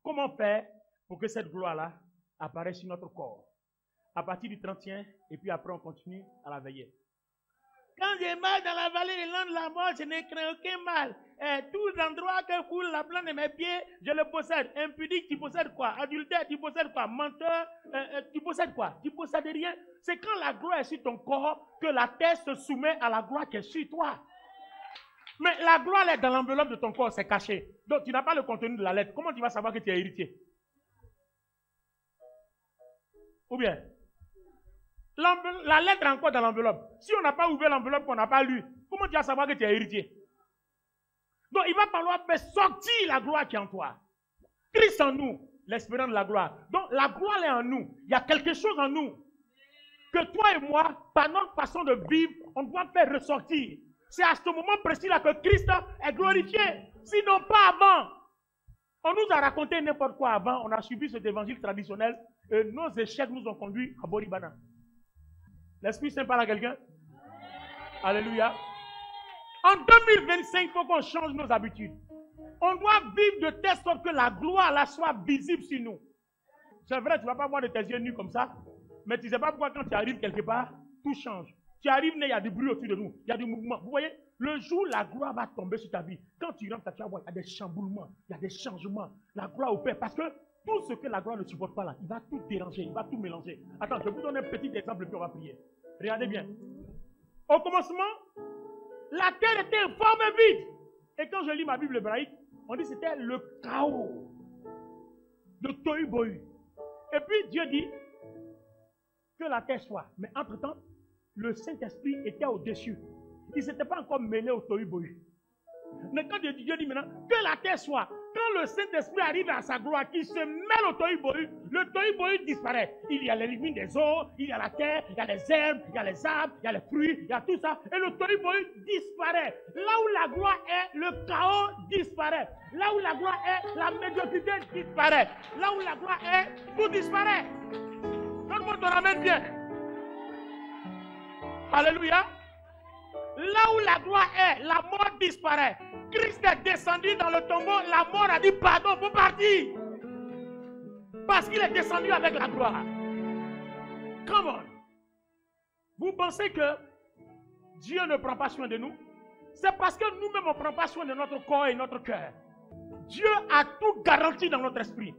Comment faire pour que cette gloire-là apparaisse sur notre corps? À partir du 31, et puis après, on continue à la veillée. Quand je marche dans la vallée de l'ombre de la mort, je ne crains aucun mal. Et tous les endroits que coule la plante de mes pieds, je le possède. Impudique, tu possèdes quoi? Adultère, tu possèdes quoi? Menteur, tu possèdes quoi? Tu possèdes rien. C'est quand la gloire est sur ton corps que la terre se soumet à la gloire qui est sur toi. Mais la gloire est dans l'enveloppe de ton corps, c'est caché. Donc tu n'as pas le contenu de la lettre. Comment tu vas savoir que tu es héritier? Ou bien, la lettre est encore dans l'enveloppe. Si on n'a pas ouvert l'enveloppe, qu'on n'a pas lu, comment tu vas savoir que tu es héritier? Donc il va falloir faire sortir la gloire qui est en toi. Christ en nous, l'espérance de la gloire. Donc la gloire est en nous. Il y a quelque chose en nous que toi et moi, par notre façon de vivre, on doit faire ressortir. C'est à ce moment précis-là que Christ est glorifié. Sinon pas avant. On nous a raconté n'importe quoi avant. On a suivi cet évangile traditionnel. Et nos échecs nous ont conduits à Boribana. L'Esprit Saint parle à quelqu'un? Alléluia. En 2025, il faut qu'on change nos habitudes. On doit vivre de telle sorte que la gloire là soit visible sur nous. C'est vrai, tu ne vas pas voir de tes yeux nus comme ça. Mais tu ne sais pas pourquoi quand tu arrives quelque part, tout change. Tu arrives, il y a du bruit autour de nous. Il y a du mouvement. Vous voyez, le jour où la gloire va tomber sur ta vie, quand tu rentres, tu vas voir, il y a des chamboulements, il y a des changements. La gloire opère. Parce que tout ce que la gloire ne supporte pas là, il va tout déranger, il va tout mélanger. Attends, je vous donne un petit exemple, puis on va prier. Regardez bien. Au commencement, la terre était informe et vide. Et quand je lis ma Bible hébraïque, on dit que c'était le chaos. Le tohu bohu. Et puis Dieu dit que la terre soit. Mais entre-temps, le Saint-Esprit était au-dessus. Il ne s'était pas encore mêlé au tohu bohu. Mais quand Dieu dit maintenant que la terre soit, quand le Saint-Esprit arrive à sa gloire, qui se mêle au tohu-bohu, le tohu-bohu disparaît. Il y a les limites des eaux, il y a la terre, il y a les herbes, il y a les arbres, il y a les fruits, il y a tout ça. Et le tohu-bohu disparaît. Là où la gloire est, le chaos disparaît. Là où la gloire est, la médiocrité disparaît. Là où la gloire est, tout disparaît. Tout le monde te ramène bien. Alléluia. Là où la gloire est, la mort disparaît. Christ est descendu dans le tombeau, la mort a dit pardon, faut partir. Parce qu'il est descendu avec la gloire. Come on. Vous pensez que Dieu ne prend pas soin de nous? C'est parce que nous-mêmes on ne prend pas soin de notre corps et notre cœur. Dieu a tout garanti dans notre esprit.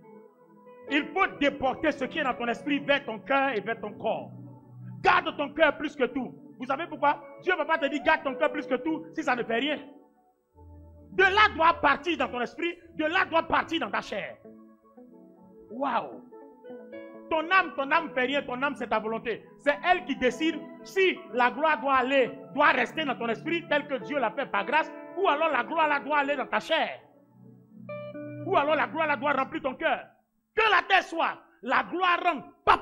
Il faut déporter ce qui est dans ton esprit vers ton cœur et vers ton corps. Garde ton cœur plus que tout. Vous savez pourquoi? Dieu ne va pas te dire garde ton cœur plus que tout si ça ne fait rien. De là doit partir dans ton esprit, de là doit partir dans ta chair. Waouh! Ton âme fait rien, ton âme c'est ta volonté. C'est elle qui décide si la gloire doit rester dans ton esprit tel que Dieu l'a fait par grâce, ou alors la gloire là doit aller dans ta chair. Ou alors la gloire là doit remplir ton cœur. Que la terre soit, la gloire rentre, pa.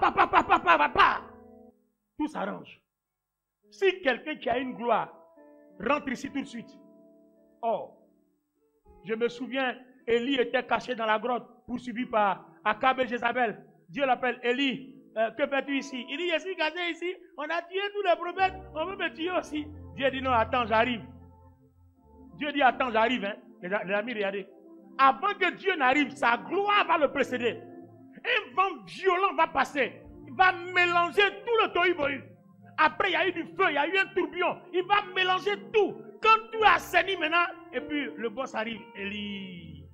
Tout s'arrange. Si quelqu'un qui a une gloire rentre ici tout de suite, oh, je me souviens, Élie était caché dans la grotte, poursuivi par Akab et Jézabel. Dieu l'appelle, Élie, que fais-tu ici? Il dit, je suis caché ici, on a tué tous les prophètes, on veut me tuer aussi. Dieu dit, non, attends, j'arrive. Dieu dit, attends, j'arrive. Hein. Les amis, regardez. Avant que Dieu n'arrive, sa gloire va le précéder. Un vent violent va passer. Il va mélanger tout le tohu-bohu. Après, il y a eu du feu, il y a eu un tourbillon. Il va mélanger tout. Quand tout est assaini maintenant, et puis le boss arrive, Élie,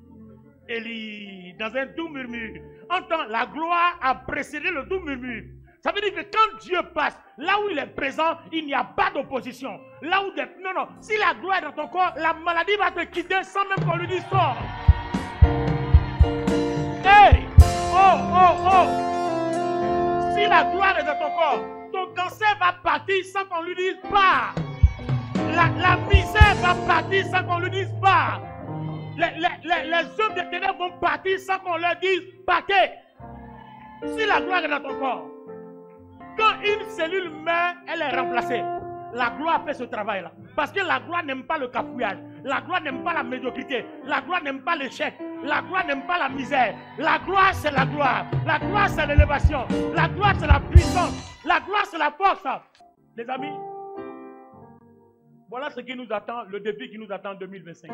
dans un doux murmure. Entends, la gloire a précédé le doux murmure. Ça veut dire que quand Dieu passe, là où il est présent, il n'y a pas d'opposition. Là où non, si la gloire est dans ton corps, la maladie va te quitter sans même qu'on lui dise sors. Hey! Oh! Si la gloire est dans ton corps, ton cancer va partir sans qu'on lui dise pas. La misère va partir sans qu'on lui dise pas. Les œuvres des ténèbres vont partir sans qu'on leur dise partez. Si la gloire est dans ton corps, quand une cellule meurt, elle est remplacée. La gloire fait ce travail-là. Parce que la gloire n'aime pas le cafouillage. La gloire n'aime pas la médiocrité. La gloire n'aime pas l'échec. La gloire n'aime pas la misère. La gloire, c'est la gloire. La gloire, c'est l'élévation. La gloire, c'est la puissance. La gloire, c'est la force. Les amis, voilà ce qui nous attend, le défi qui nous attend en 2025.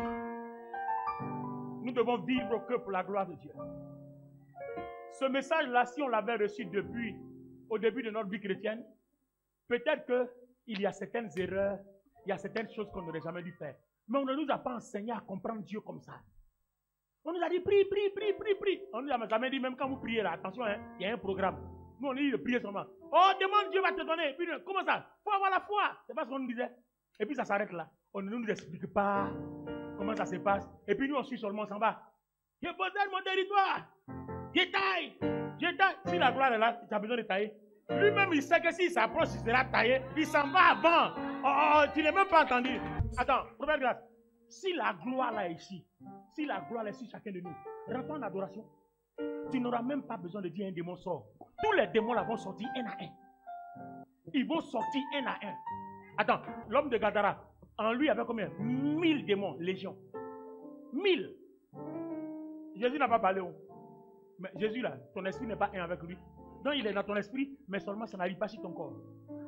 Nous devons vivre que pour la gloire de Dieu. Ce message-là, si on l'avait reçu au début de notre vie chrétienne, peut-être qu'il y a certaines erreurs, il y a certaines choses qu'on n'aurait jamais dû faire. Mais on ne nous a pas enseigné à comprendre Dieu comme ça. On nous a dit prie. On nous a jamais dit, même quand vous priez là, attention, hein, il y a un programme. Nous on dit de prier seulement. Oh, demande, Dieu va te donner. Et puis, comment ça? Il faut avoir la foi. C'est pas ce qu'on nous disait. Et puis ça s'arrête là. On ne nous explique pas comment ça se passe. Et puis nous on suit seulement, on s'en va. Je possède mon territoire. Je taille. Si la gloire est là, tu as besoin de tailler. Lui-même, il sait que s'il s'approche, il sera taillé. Il s'en va avant. Oh, tu n'es même pas entendu. Attends, première grâce. Si la gloire là est ici, si la gloire est sur chacun de nous, rentrons en adoration. Tu n'auras même pas besoin de dire un démon sort. Tous les démons là vont sortir un à un. Ils vont sortir un à un. Attends, l'homme de Gadara, en lui, il y avait combien? 1000 démons, légion. 1000. Jésus n'a pas parlé. Mais Jésus, là, ton esprit n'est pas un avec lui. Donc, il est dans ton esprit, mais seulement ça n'arrive pas sur ton corps.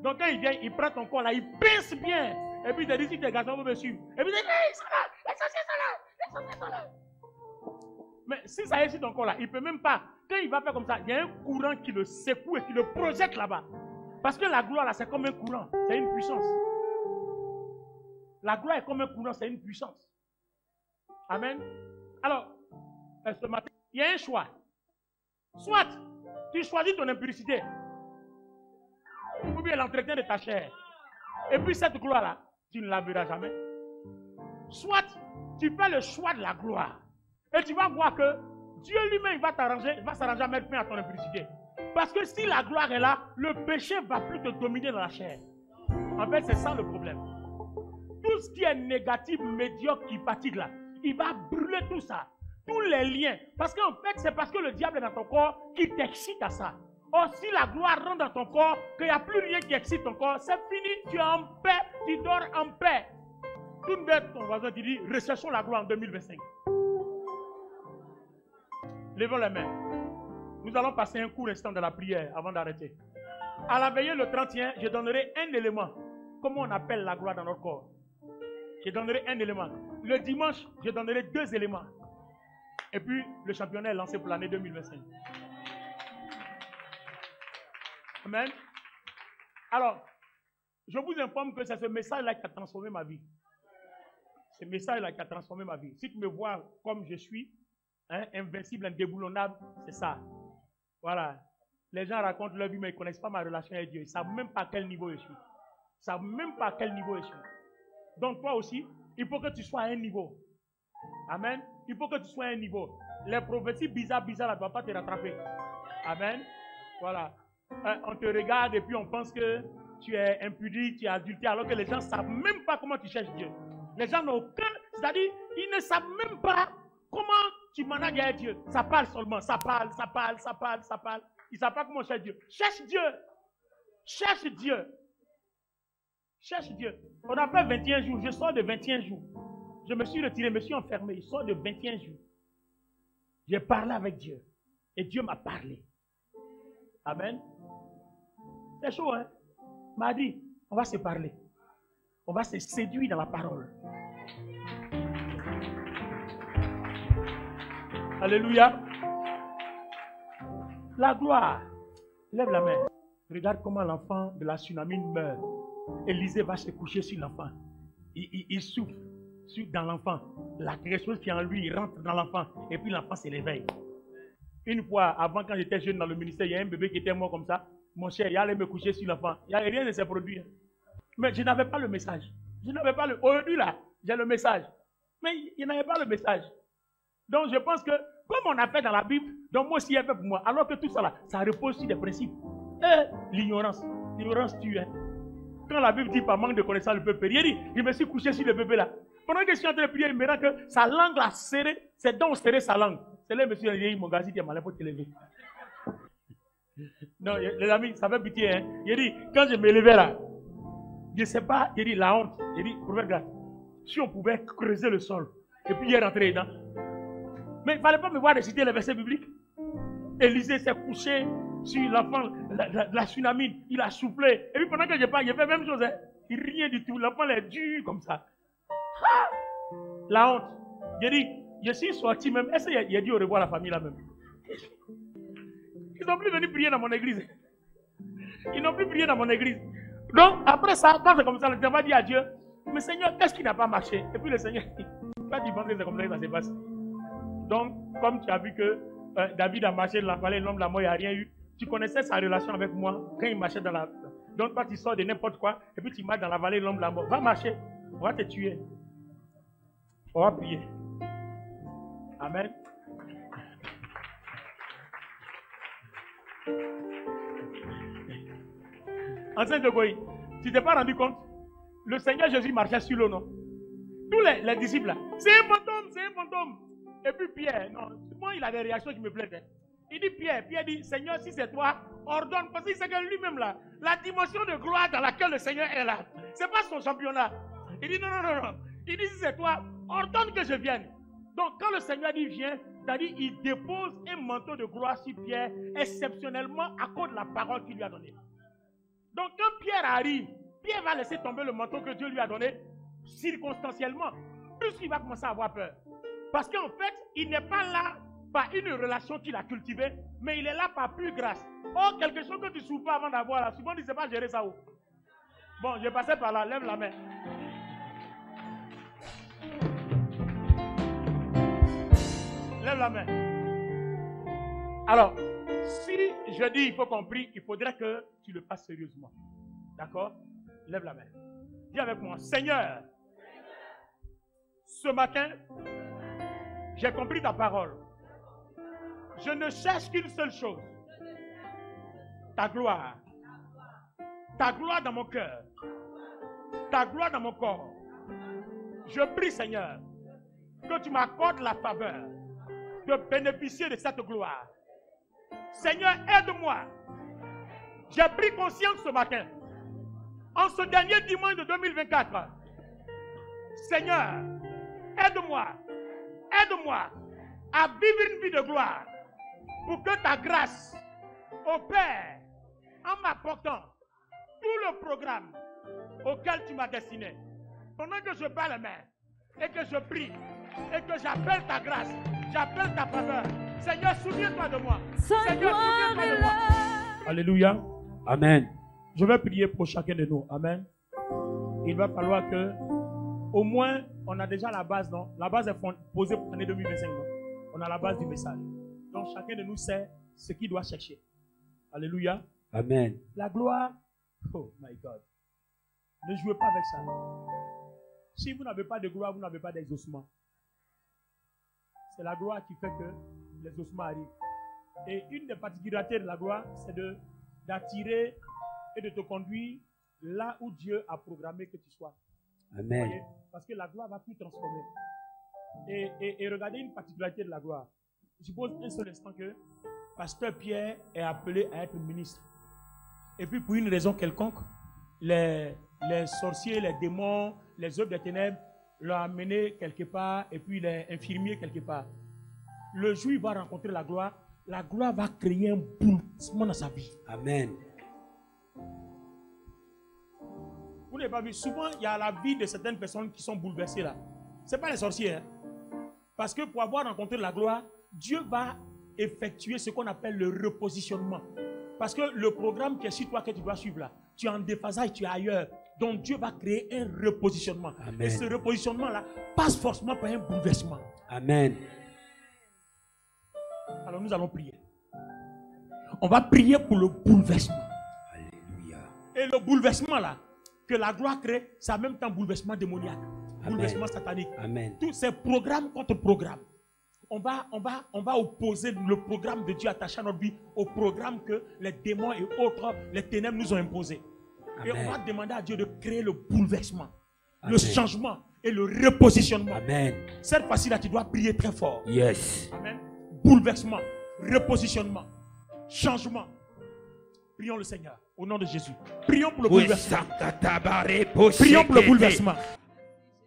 Donc, quand il vient, il prend ton corps là, il pince bien. Et puis, il te dit, si tes garçons veulent me suivre. Et puis, il dit, hey, ils sont là, les sorciers sont là. Mais si ça est sur ton corps là, il ne peut même pas. Quand il va faire comme ça, il y a un courant qui le secoue et qui le projette là-bas. Parce que la gloire là, c'est comme un courant, c'est une puissance. La gloire est comme un courant, c'est une puissance. Amen. Alors, ce matin, il y a un choix. Soit tu choisis ton impurité, ou bien l'entretien de ta chair. Et puis cette gloire-là, tu ne la verras jamais. Soit tu fais le choix de la gloire. Et tu vas voir que Dieu lui-même va s'arranger à mettre fin à ton impurité. Parce que si la gloire est là, le péché ne va plus te dominer dans la chair. En fait, c'est ça le problème. Tout ce qui est négatif, médiocre, qui fatigue là, il va brûler tout ça. tous les liens. Parce qu'en fait, c'est parce que le diable est dans ton corps qui t'excite à ça. Or, si la gloire rentre dans ton corps, qu'il n'y a plus rien qui excite ton corps, c'est fini, tu es en paix, tu dors en paix. Tout bête, ton voisin qui dit, recherchons la gloire en 2025. Levons les mains. Nous allons passer un court instant de la prière avant d'arrêter. À la veillée le 31, je donnerai un élément. Comment on appelle la gloire dans notre corps? Je donnerai un élément. Le dimanche, je donnerai 2 éléments. Et puis, le championnat est lancé pour l'année 2025. Amen. Alors, je vous informe que c'est ce message-là qui a transformé ma vie. Ce message-là qui a transformé ma vie. Si tu me vois comme je suis, invincible, indéboulonnable, c'est ça. Voilà. Les gens racontent leur vie, mais ils ne connaissent pas ma relation avec Dieu. Ils ne savent même pas à quel niveau je suis. Ils ne savent même pas à quel niveau je suis. Donc toi aussi, il faut que tu sois à un niveau. Amen. Il faut que tu sois à un niveau. Les prophéties bizarres, ne doivent pas te rattraper. Amen. Voilà. On te regarde et puis on pense que tu es impudique, tu es adultère, alors que les gens ne savent même pas comment tu cherches Dieu. Les gens n'ont aucun, c'est-à-dire, ils ne savent même pas comment tu manages avec Dieu. Ça parle seulement, ça parle. Ils ne savent pas comment chercher Dieu. Cherche Dieu. Cherche Dieu. Cherche Dieu. On a fait 21 jours. Je sors de 21 jours. Je me suis retiré, je me suis enfermé. Je sors de 21 jours. J'ai parlé avec Dieu. Et Dieu m'a parlé. Amen. C'est chaud, hein? Il m'a dit, on va se parler. On va se séduire dans la parole. Alléluia. La gloire. Lève la main. Regarde comment l'enfant de la tsunami meurt. Élisée va se coucher sur l'enfant. Il souffle dans l'enfant. Quelque chose qui est en lui, il rentre dans l'enfant. Et puis l'enfant se réveille. Une fois, avant, quand j'étais jeune dans le ministère, il y a un bébé qui était mort comme ça. Mon cher, il allait me coucher sur l'enfant. Rien ne s'est produit. Mais je n'avais pas le message. Aujourd'hui, là, j'ai le message. Mais il n'avait pas le message. Donc, je pense que, comme on a fait dans la Bible, donc moi aussi, il a fait pour moi. Alors que tout ça, là, ça repose sur des principes. Et l'ignorance. L'ignorance tue. Hein. Quand la Bible dit par manque de connaissance, le peuple périt, il dit, je me suis couché sur le bébé là. Pendant que je suis en train de prier, il me rend que sa langue l'a serré, ses dents ont serré sa langue. C'est là, monsieur, il dit, mon gars, si tu es malin, il faut te lever. Non, les amis, ça fait pitié. Hein. Il dit, quand je me levais là, je ne sais pas, il dit, la honte. Il dit, regarde, si on pouvait creuser le sol, et puis il est rentré dedans. Mais il ne fallait pas me voir réciter les versets bibliques. Élisée s'est couché sur l'enfant, la tsunami, il a soufflé. Et puis pendant que je parle, il fait la même chose. Hein. Rien du tout. L'enfant est dur comme ça. Ah! La honte. J'ai dit, je suis sorti même. Est-ce qu'il a dit au revoir à la famille là même? Ils n'ont plus venu prier dans mon église. Ils n'ont plus prié dans mon église. Donc, après ça, quand c'est comme ça, le Seigneur va dire à Dieu, mais Seigneur, qu'est-ce qui n'a pas marché? Et puis le Seigneur, toi tu penses que c'est comme ça que ça se passe. Donc, comme tu as vu que David a marché dans la vallée, l'homme de la mort, il n'y a rien eu. Tu connaissais sa relation avec moi quand il marchait dans la... Donc, toi, tu sors de n'importe quoi, et puis tu marches dans la vallée, l'homme de la mort. Va marcher, on va te tuer. On va prier. Amen. Enceinte de Goï, tu t'es pas rendu compte? Le Seigneur Jésus marchait sur l'eau, non? Tous les disciples là, c'est un fantôme, c'est un fantôme. Et puis Pierre, non, moi il a des réactions qui me plaisent. Hein. Il dit Pierre dit, Seigneur, si c'est toi, ordonne, parce qu'il sait que lui-même là, la dimension de gloire dans laquelle le Seigneur est là, c'est pas son championnat. Il dit non. Il dit si c'est toi, ordonne que je vienne. Donc quand le Seigneur dit viens, c'est-à-dire il dépose un manteau de gloire sur Pierre, exceptionnellement à cause de la parole qu'il lui a donnée. Donc quand Pierre arrive, Pierre va laisser tomber le manteau que Dieu lui a donné circonstanciellement, puisqu'il va commencer à avoir peur. Parce qu'en fait, il n'est pas là par une relation qu'il a cultivée, mais il est là par pure grâce. Or, quelque chose que tu ne souffres pas avant d'avoir là, souvent tu ne sais pas gérer ça où. Bon, je passais par là, lève la main. Lève la main. Alors, si je dis il faut qu'on prie, il faudrait que tu le fasses sérieusement. D'accord? Lève la main. Dis avec moi, Seigneur, ce matin, j'ai compris ta parole. Je ne cherche qu'une seule chose. Ta gloire. Ta gloire dans mon cœur. Ta gloire dans mon corps. Je prie, Seigneur, que tu m'accordes la faveur de bénéficier de cette gloire. Seigneur, aide-moi. J'ai pris conscience ce matin, en ce dernier dimanche de 2024. Seigneur, aide-moi à vivre une vie de gloire pour que ta grâce opère en m'apportant tout le programme auquel tu m'as destiné. Pendant que je bats les mains et que je prie et que j'appelle ta grâce, j'appelle ta faveur. Seigneur, souviens-toi de moi. Seigneur, souviens-toi de moi. Alléluia. Amen. Je vais prier pour chacun de nous. Amen. Il va falloir que, au moins, on a déjà la base, non? La base est posée pour l'année 2025, non? On a la base du message. Donc, chacun de nous sait ce qu'il doit chercher. Alléluia. Amen. La gloire, oh my God. Ne jouez pas avec ça. Si vous n'avez pas de gloire, vous n'avez pas d'exaucement. C'est la gloire qui fait que l'exaucement arrive. Et une des particularités de la gloire, c'est d'attirer et de te conduire là où Dieu a programmé que tu sois. Amen. Voyez? Parce que la gloire va tout transformer. Et regardez une particularité de la gloire. Je suppose un seul instant que Pasteur Pierre est appelé à être ministre. Et puis pour une raison quelconque, les sorciers, les démons, les œuvres des ténèbres l'ont amené quelque part et puis les infirmiers quelque part. Le jour où il va rencontrer la gloire va créer un bouleversement dans sa vie. Amen. Vous n'avez pas vu, souvent il y a la vie de certaines personnes qui sont bouleversées là. Ce n'est pas les sorciers. Hein? Parce que pour avoir rencontré la gloire, Dieu va effectuer ce qu'on appelle le repositionnement. Parce que le programme qui est sur toi que tu dois suivre là, tu es en déphasage, tu es ailleurs. Donc Dieu va créer un repositionnement. Amen. Et ce repositionnement-là passe forcément par un bouleversement. Amen. Alors nous allons prier. On va prier pour le bouleversement. Alléluia. Et le bouleversement là, que la gloire crée, c'est en même temps bouleversement démoniaque. Amen. Bouleversement satanique. Amen. Tous ces programmes contre programmes. On va opposer le programme de Dieu attaché à notre vie au programme que les démons et autres, les ténèbres nous ont imposé. Amen. Et on va demander à Dieu de créer le bouleversement, Amen. le changement et le repositionnement. Amen. Cette fois-ci-là, tu dois prier très fort. Yes. Amen. Bouleversement, repositionnement, changement. Prions le Seigneur au nom de Jésus. Prions pour le bouleversement. Prions pour le bouleversement.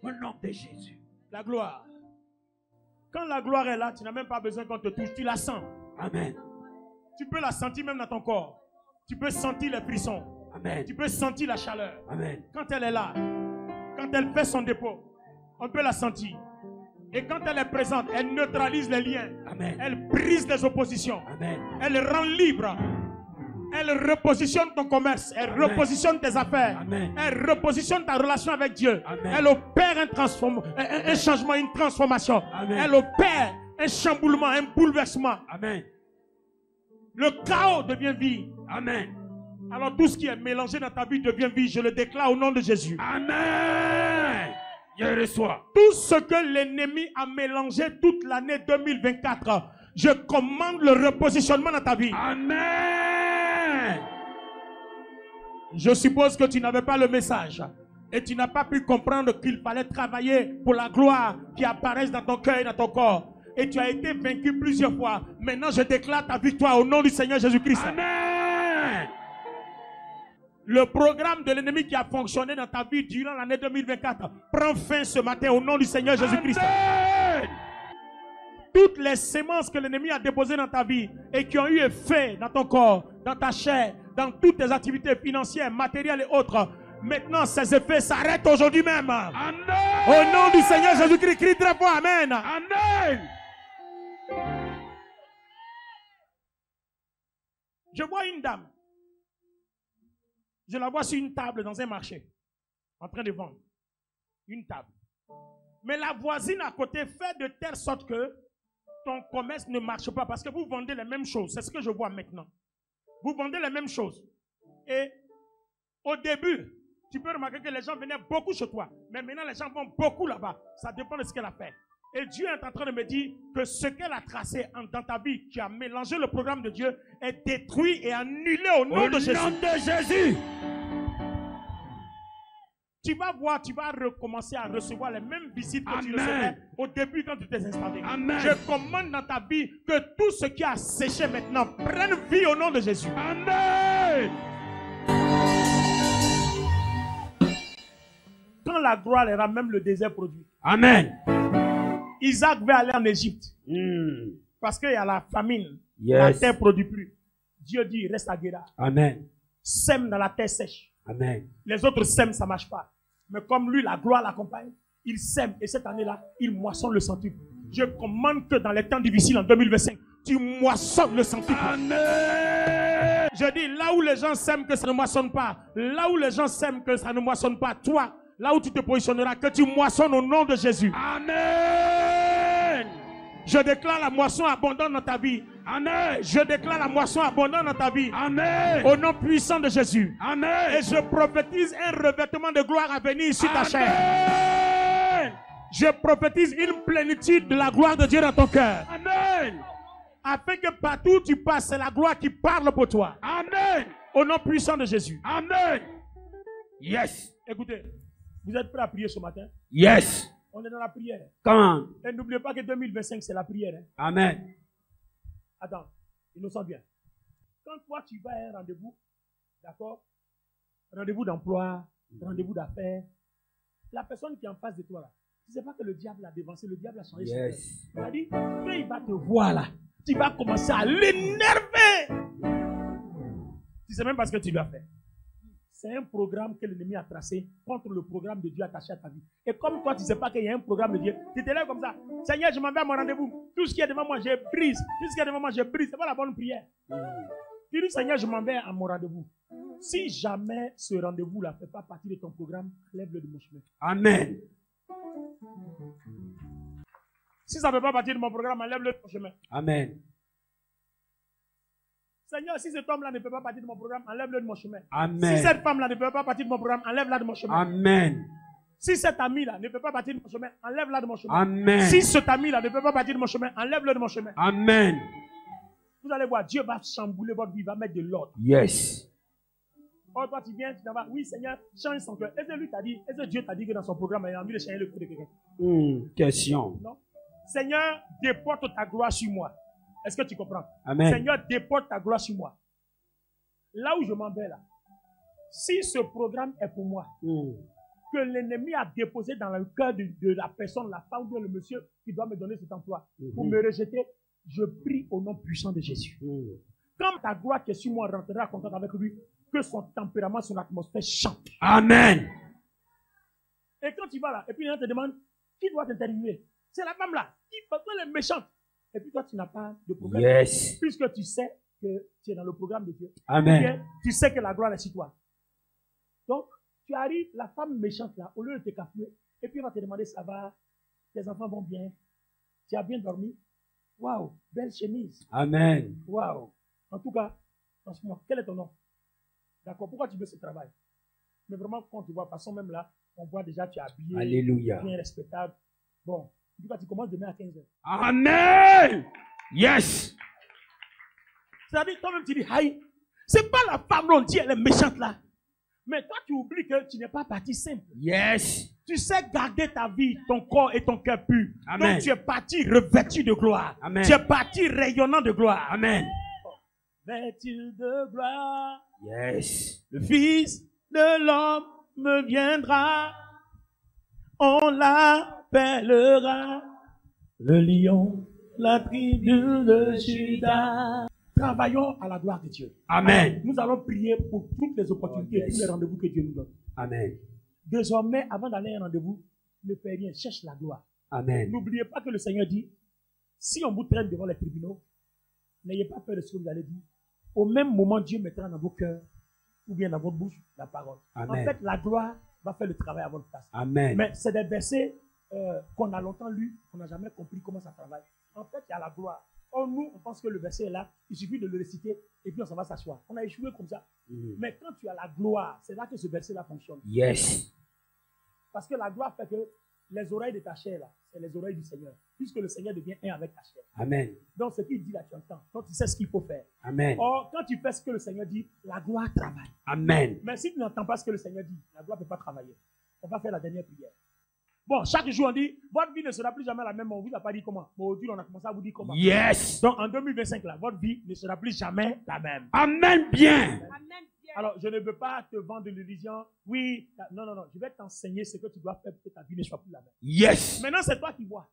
Au nom de Jésus. La gloire. Quand la gloire est là, tu n'as même pas besoin qu'on te touche. Tu la sens. Amen. Tu peux la sentir même dans ton corps. Tu peux sentir les frissons. Amen. Tu peux sentir la chaleur. Amen. Quand elle est là, quand elle fait son dépôt, on peut la sentir. Et quand elle est présente, elle neutralise les liens. Amen. Elle brise les oppositions. Amen. Elle rend libre. Elle repositionne ton commerce. Elle Amen. repositionne tes affaires. Amen. Elle repositionne ta relation avec Dieu. Amen. Elle opère un changement, une transformation. Amen. Elle opère un chamboulement, un bouleversement. Amen. Le chaos devient vie. Amen. Alors tout ce qui est mélangé dans ta vie devient vie. Je le déclare au nom de Jésus. Amen. Je reçois. Tout ce que l'ennemi a mélangé toute l'année 2024, je commande le repositionnement dans ta vie. Amen. Je suppose que tu n'avais pas le message et tu n'as pas pu comprendre qu'il fallait travailler pour la gloire qui apparaisse dans ton cœur et dans ton corps. Et tu as été vaincu plusieurs fois. Maintenant, je déclare ta victoire au nom du Seigneur Jésus-Christ. Amen. Le programme de l'ennemi qui a fonctionné dans ta vie durant l'année 2024 prend fin ce matin au nom du Seigneur Jésus-Christ. Amen. Toutes les semences que l'ennemi a déposées dans ta vie et qui ont eu effet dans ton corps, dans ta chair, dans toutes tes activités financières, matérielles et autres, maintenant ces effets s'arrêtent aujourd'hui même. Amen. Au nom du Seigneur Jésus-Christ, crie très fort, Amen. Amen. Je vois une dame. Je la vois sur une table dans un marché, en train de vendre. Une table. Mais la voisine à côté fait de telle sorte que ton commerce ne marche pas parce que vous vendez les mêmes choses. C'est ce que je vois maintenant. Vous vendez les mêmes choses. Et au début, tu peux remarquer que les gens venaient beaucoup chez toi. Mais maintenant, les gens vont beaucoup là-bas. Ça dépend de ce qu'elle a fait. Et Dieu est en train de me dire que ce qu'elle a tracé dans ta vie, qui a mélangé le programme de Dieu, est détruit et annulé au nom de Jésus. Au nom de Jésus. tu vas voir, tu vas recommencer à recevoir les mêmes visites que tu Amen. recevais au début quand tu t'es installé. Amen. Je commande dans ta vie que tout ce qui a séché maintenant prenne vie au nom de Jésus. Amen. Quand la gloire ira, même le désert produit. Amen. Isaac veut aller en Égypte parce qu'il y a la famine. La Yes. terre ne produit plus. Dieu dit, reste à Guéra. Amen. Sème dans la terre sèche. Amen. Les autres sèment, ça ne marche pas. Mais comme lui, la gloire l'accompagne, il sème. Et cette année-là, il moissonne le centuple. Je commande que dans les temps difficiles en 2025, tu moissonnes le centuple. Amen. Je dis, là où les gens sèment que ça ne moissonne pas, là où les gens sèment que ça ne moissonne pas, toi, là où tu te positionneras, que tu moissonnes au nom de Jésus. Amen. Je déclare la moisson abondante dans ta vie. Amen. Je déclare la moisson abondante dans ta vie. Amen. Au nom puissant de Jésus. Amen. Et je prophétise un revêtement de gloire à venir sur ta chair. Amen. Je prophétise une plénitude de la gloire de Dieu dans ton cœur. Amen. Afin que partout où tu passes, c'est la gloire qui parle pour toi. Amen. Au nom puissant de Jésus. Amen. Yes. Écoutez, vous êtes prêts à prier ce matin? Yes. On est dans la prière. Come on. Et n'oubliez pas que 2025, c'est la prière. Hein? Amen. Attends, innocent bien. Quand toi, tu vas à un rendez-vous, d'accord? Rendez-vous d'emploi, rendez-vous d'affaires. La personne qui est en face de toi, là, tu ne sais pas que le diable a dévancé, le diable a changé son cœur. Yes. Il a dit, quand il va te voir là, tu vas commencer à l'énerver. Tu sais même pas ce que tu lui as fait. C'est un programme que l'ennemi a tracé contre le programme de Dieu attaché à ta vie. Et comme toi, tu ne sais pas qu'il y a un programme de Dieu, tu te lèves comme ça. Seigneur, je m'en vais à mon rendez-vous. Tout ce qui est devant moi, je brise. Tout ce qui est devant moi, je brise. Ce n'est pas la bonne prière. Tu dis, Seigneur, je m'en vais à mon rendez-vous. Si jamais ce rendez-vous-là ne fait pas partie de ton programme, lève-le de mon chemin. Amen. Si ça ne fait pas partie de mon programme, enlève-le de mon chemin. Amen. Seigneur, si cet homme-là ne fait pas partie de mon programme, enlève-le de mon chemin. Amen. Si cette femme-là ne fait pas partie de mon programme, enlève-la de mon chemin. Amen. Si cet ami-là ne fait pas partie de mon chemin, enlève-la de mon chemin. Amen. Si cet ami-là ne fait pas partie de mon chemin, enlève-le de mon chemin. Amen. Vous allez voir, Dieu va chambouler votre vie, il va mettre de l'ordre. Yes. Oh, toi, tu viens, tu t'en vas. Oui, Seigneur, change son cœur. Est-ce que lui t'a dit, est-ce que Dieu t'a dit que dans son programme, il a envie de changer le cœur de quelqu'un? Question. Non. Seigneur, déporte ta gloire sur moi. Est-ce que tu comprends? Amen. Seigneur, déporte ta gloire sur moi. Là où je m'en vais là, si ce programme est pour moi, que l'ennemi a déposé dans le cœur de la personne, la femme ou le monsieur qui doit me donner cet emploi, pour me rejeter, je prie au nom puissant de Jésus. Quand ta gloire qui est sur moi rentrera en contact avec lui, que son tempérament, son atmosphère change. Amen. Et quand tu vas là, et puis il te demande, qui doit t'interviewer? C'est la femme là, qui est méchante. Et puis toi, tu n'as pas de problème. Yes. Puisque tu sais que tu es dans le programme de Dieu. Amen. Bien, tu sais que la gloire est sur toi. Donc, tu arrives, la femme méchante là, au lieu de te cafouer, et puis elle va te demander, ça va, tes enfants vont bien, tu as bien dormi. Waouh, belle chemise. Amen. Waouh. En tout cas, franchement, quel est ton nom? D'accord, pourquoi tu veux ce travail? Mais vraiment, quand tu vois, de façon même là, on voit déjà, tu es habillé, Alléluia. bien respectable. Bon, en tout cas, tu commences demain à 15h. Amen. Yes. C'est-à-dire, toi-même, tu dis, aïe, c'est pas la femme dont on dit, elle est méchante là. Mais toi, tu oublies que tu n'es pas parti simple. Yes. Tu sais garder ta vie, ton corps et ton cœur pur. Amen. Donc, tu es parti revêtu de gloire. Amen. Tu es parti rayonnant de gloire. Amen. Vêtu de gloire, Yes. le Fils de l'homme me viendra. On l'appellera le lion, la tribu de Judas. Travaillons à la gloire de Dieu. Amen. Nous allons prier pour toutes les opportunités et yes. tous les rendez-vous que Dieu nous donne. Amen. Désormais, avant d'aller à un rendez-vous, ne fais rien, cherche la gloire. Amen. N'oubliez pas que le Seigneur dit, si on vous traîne devant les tribunaux, n'ayez pas peur de ce que vous allez dire. Au même moment, Dieu mettra dans vos cœurs, ou bien dans votre bouche, la parole. Amen. En fait, la gloire va faire le travail à votre place. Amen. Mais c'est des versets qu'on a longtemps lus, qu'on n'a jamais compris comment ça travaille. En fait, il y a la gloire. Or, nous, on pense que le verset est là, il suffit de le réciter, et puis on s'en va s'asseoir. On a échoué comme ça. Mais quand tu as la gloire, c'est là que ce verset-là fonctionne. Yes. Parce que la gloire fait que les oreilles de ta chair, là, c'est les oreilles du Seigneur. Puisque le Seigneur devient un avec ta chair. Amen. Donc, ce qu'il dit là, tu entends. Donc, tu sais ce qu'il faut faire. Amen. Or, quand tu fais ce que le Seigneur dit, la gloire travaille. Amen. Mais si tu n'entends pas ce que le Seigneur dit, la gloire ne peut pas travailler. On va faire la dernière prière. Bon, chaque jour, on dit, votre vie ne sera plus jamais la même. On ne vous a pas dit comment. Bon, aujourd'hui, on a commencé à vous dire comment. Yes. Donc, en 2025, là, votre vie ne sera plus jamais la même. Amen bien. Alors, je ne veux pas te vendre de l'illusion. Oui, non. Je vais t'enseigner ce que tu dois faire pour que ta vie ne soit plus la même. Yes. Maintenant, c'est toi qui vois.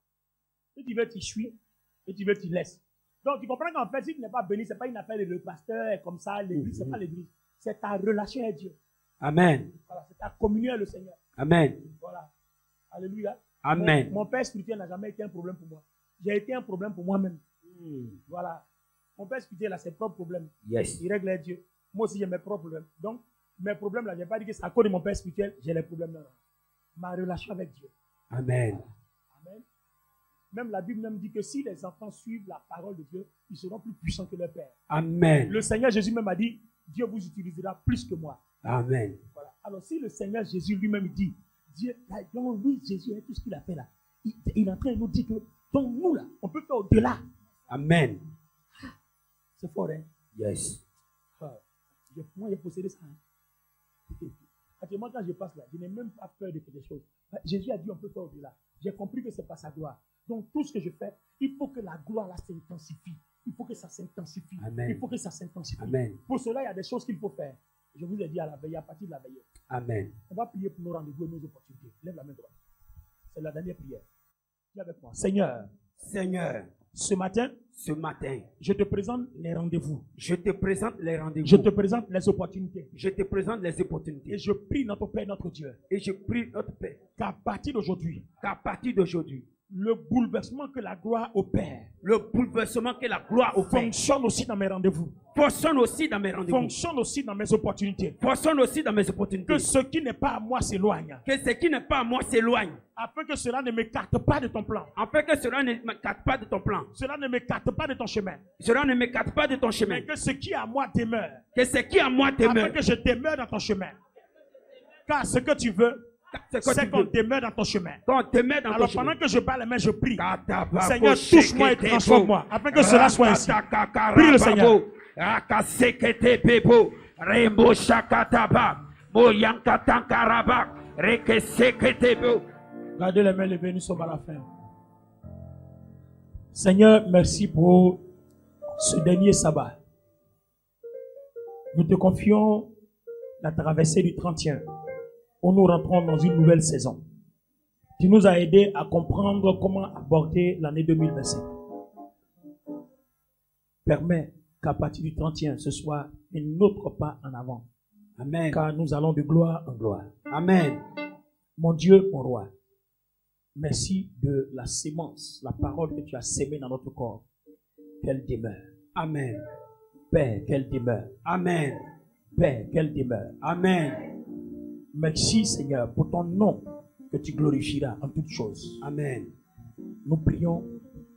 Si tu veux, tu suis. Et tu veux, tu laisses. Donc, tu comprends qu'en fait, si tu n'es pas béni, ce n'est pas une affaire de le pasteur comme ça, l'église, ce n'est pas l'église. C'est ta relation avec Dieu. Amen. Voilà, c'est ta communion avec le Seigneur. Amen. Voilà. Alléluia. Amen. Mon père spirituel n'a jamais été un problème pour moi. J'ai été un problème pour moi-même. Voilà. Mon père spirituel a ses propres problèmes. Yes. Il règle les dieux. Moi aussi, j'ai mes propres problèmes. Donc, mes problèmes là, je n'ai pas dit que c'est à cause de mon père spirituel, j'ai les problèmes là. Ma relation avec Dieu. Amen. Amen. Même la Bible même dit que si les enfants suivent la parole de Dieu, ils seront plus puissants que leur père. Amen. Le Seigneur Jésus même a dit, Dieu vous utilisera plus que moi. Amen. Voilà. Alors, si le Seigneur Jésus lui-même dit, Dieu, donc lui, Jésus, tout ce qu'il a fait là, il est en train de nous dire que, donc nous là, on peut faire au-delà. Amen. C'est fort, hein? Yes. Moi, j'ai possédé ça. Hein? Actuellement, quand je passe là, je n'ai même pas peur de quelque chose. Jésus a dit, on peut faire au-delà. J'ai compris que ce n'est pas sa gloire. Donc, tout ce que je fais, il faut que la gloire là s'intensifie. Il faut que ça s'intensifie. Amen. Il faut que ça s'intensifie. Amen. Pour cela, il y a des choses qu'il faut faire. Je vous ai dit à la veille, à partir de la veille. Amen. On va prier pour nos rendez-vous et nos opportunités. Lève la main droite. C'est la dernière prière. Dis avec moi. Seigneur, ce matin, je te présente les rendez-vous. Je te présente les rendez-vous. Je te présente les opportunités. Je te présente les opportunités. Et je prie notre Père, notre Dieu. Et je prie notre Père Qu'à partir d'aujourd'hui, le bouleversement que la gloire opère, le bouleversement que la gloire opère, fonctionne aussi dans mes rendez-vous. Fonctionne aussi dans mes rendez-vous. Fonctionne aussi dans mes opportunités. Fonctionne aussi dans mes opportunités. Que ce qui n'est pas à moi s'éloigne. Que ce qui n'est pas à moi s'éloigne. Afin que cela ne m'écarte pas de ton plan. Afin que cela ne m'écarte pas de ton plan. Cela ne m'écarte pas de ton chemin. Cela ne m'écarte pas de ton chemin. Mais que ce qui est à moi demeure. Que ce qui est à moi demeure. Afin que je demeure dans ton chemin. Car ce que tu veux, c'est qu'on demeure dans ton chemin. Alors pendant que je parle, mais je prie. Seigneur, touche-moi et transforme-moi. Afin que cela soit ainsi. Prie le Seigneur. Gardez les mains levées, nous sommes à la fin. Seigneur, merci pour ce dernier sabbat. Nous te confions la traversée du 31, où nous rentrons dans une nouvelle saison. Tu nous as aidés à comprendre comment aborder l'année 2025. Permets qu'à partir du 31, ce soit un autre pas en avant. Amen. Car nous allons de gloire en gloire. Amen. Mon Dieu, mon roi, merci de la sémence, la parole que tu as sémée dans notre corps. Qu'elle demeure. Amen. Père, qu'elle demeure. Amen. Père, qu'elle demeure. Amen. Merci Seigneur pour ton nom que tu glorifieras en toutes choses. Amen. Nous prions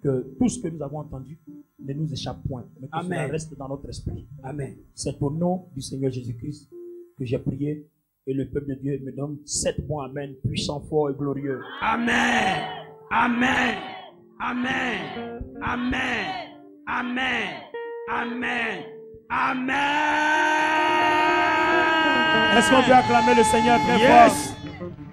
que tout ce que nous avons entendu ne nous échappe point, mais que cela reste dans notre esprit. Amen. C'est au nom du Seigneur Jésus-Christ que j'ai prié et le peuple de Dieu me donne 7 bons amen, puissant, fort et glorieux. Amen. Amen. Amen. Amen. Amen. Amen. Amen. Est-ce qu'on peut acclamer le Seigneur très fort?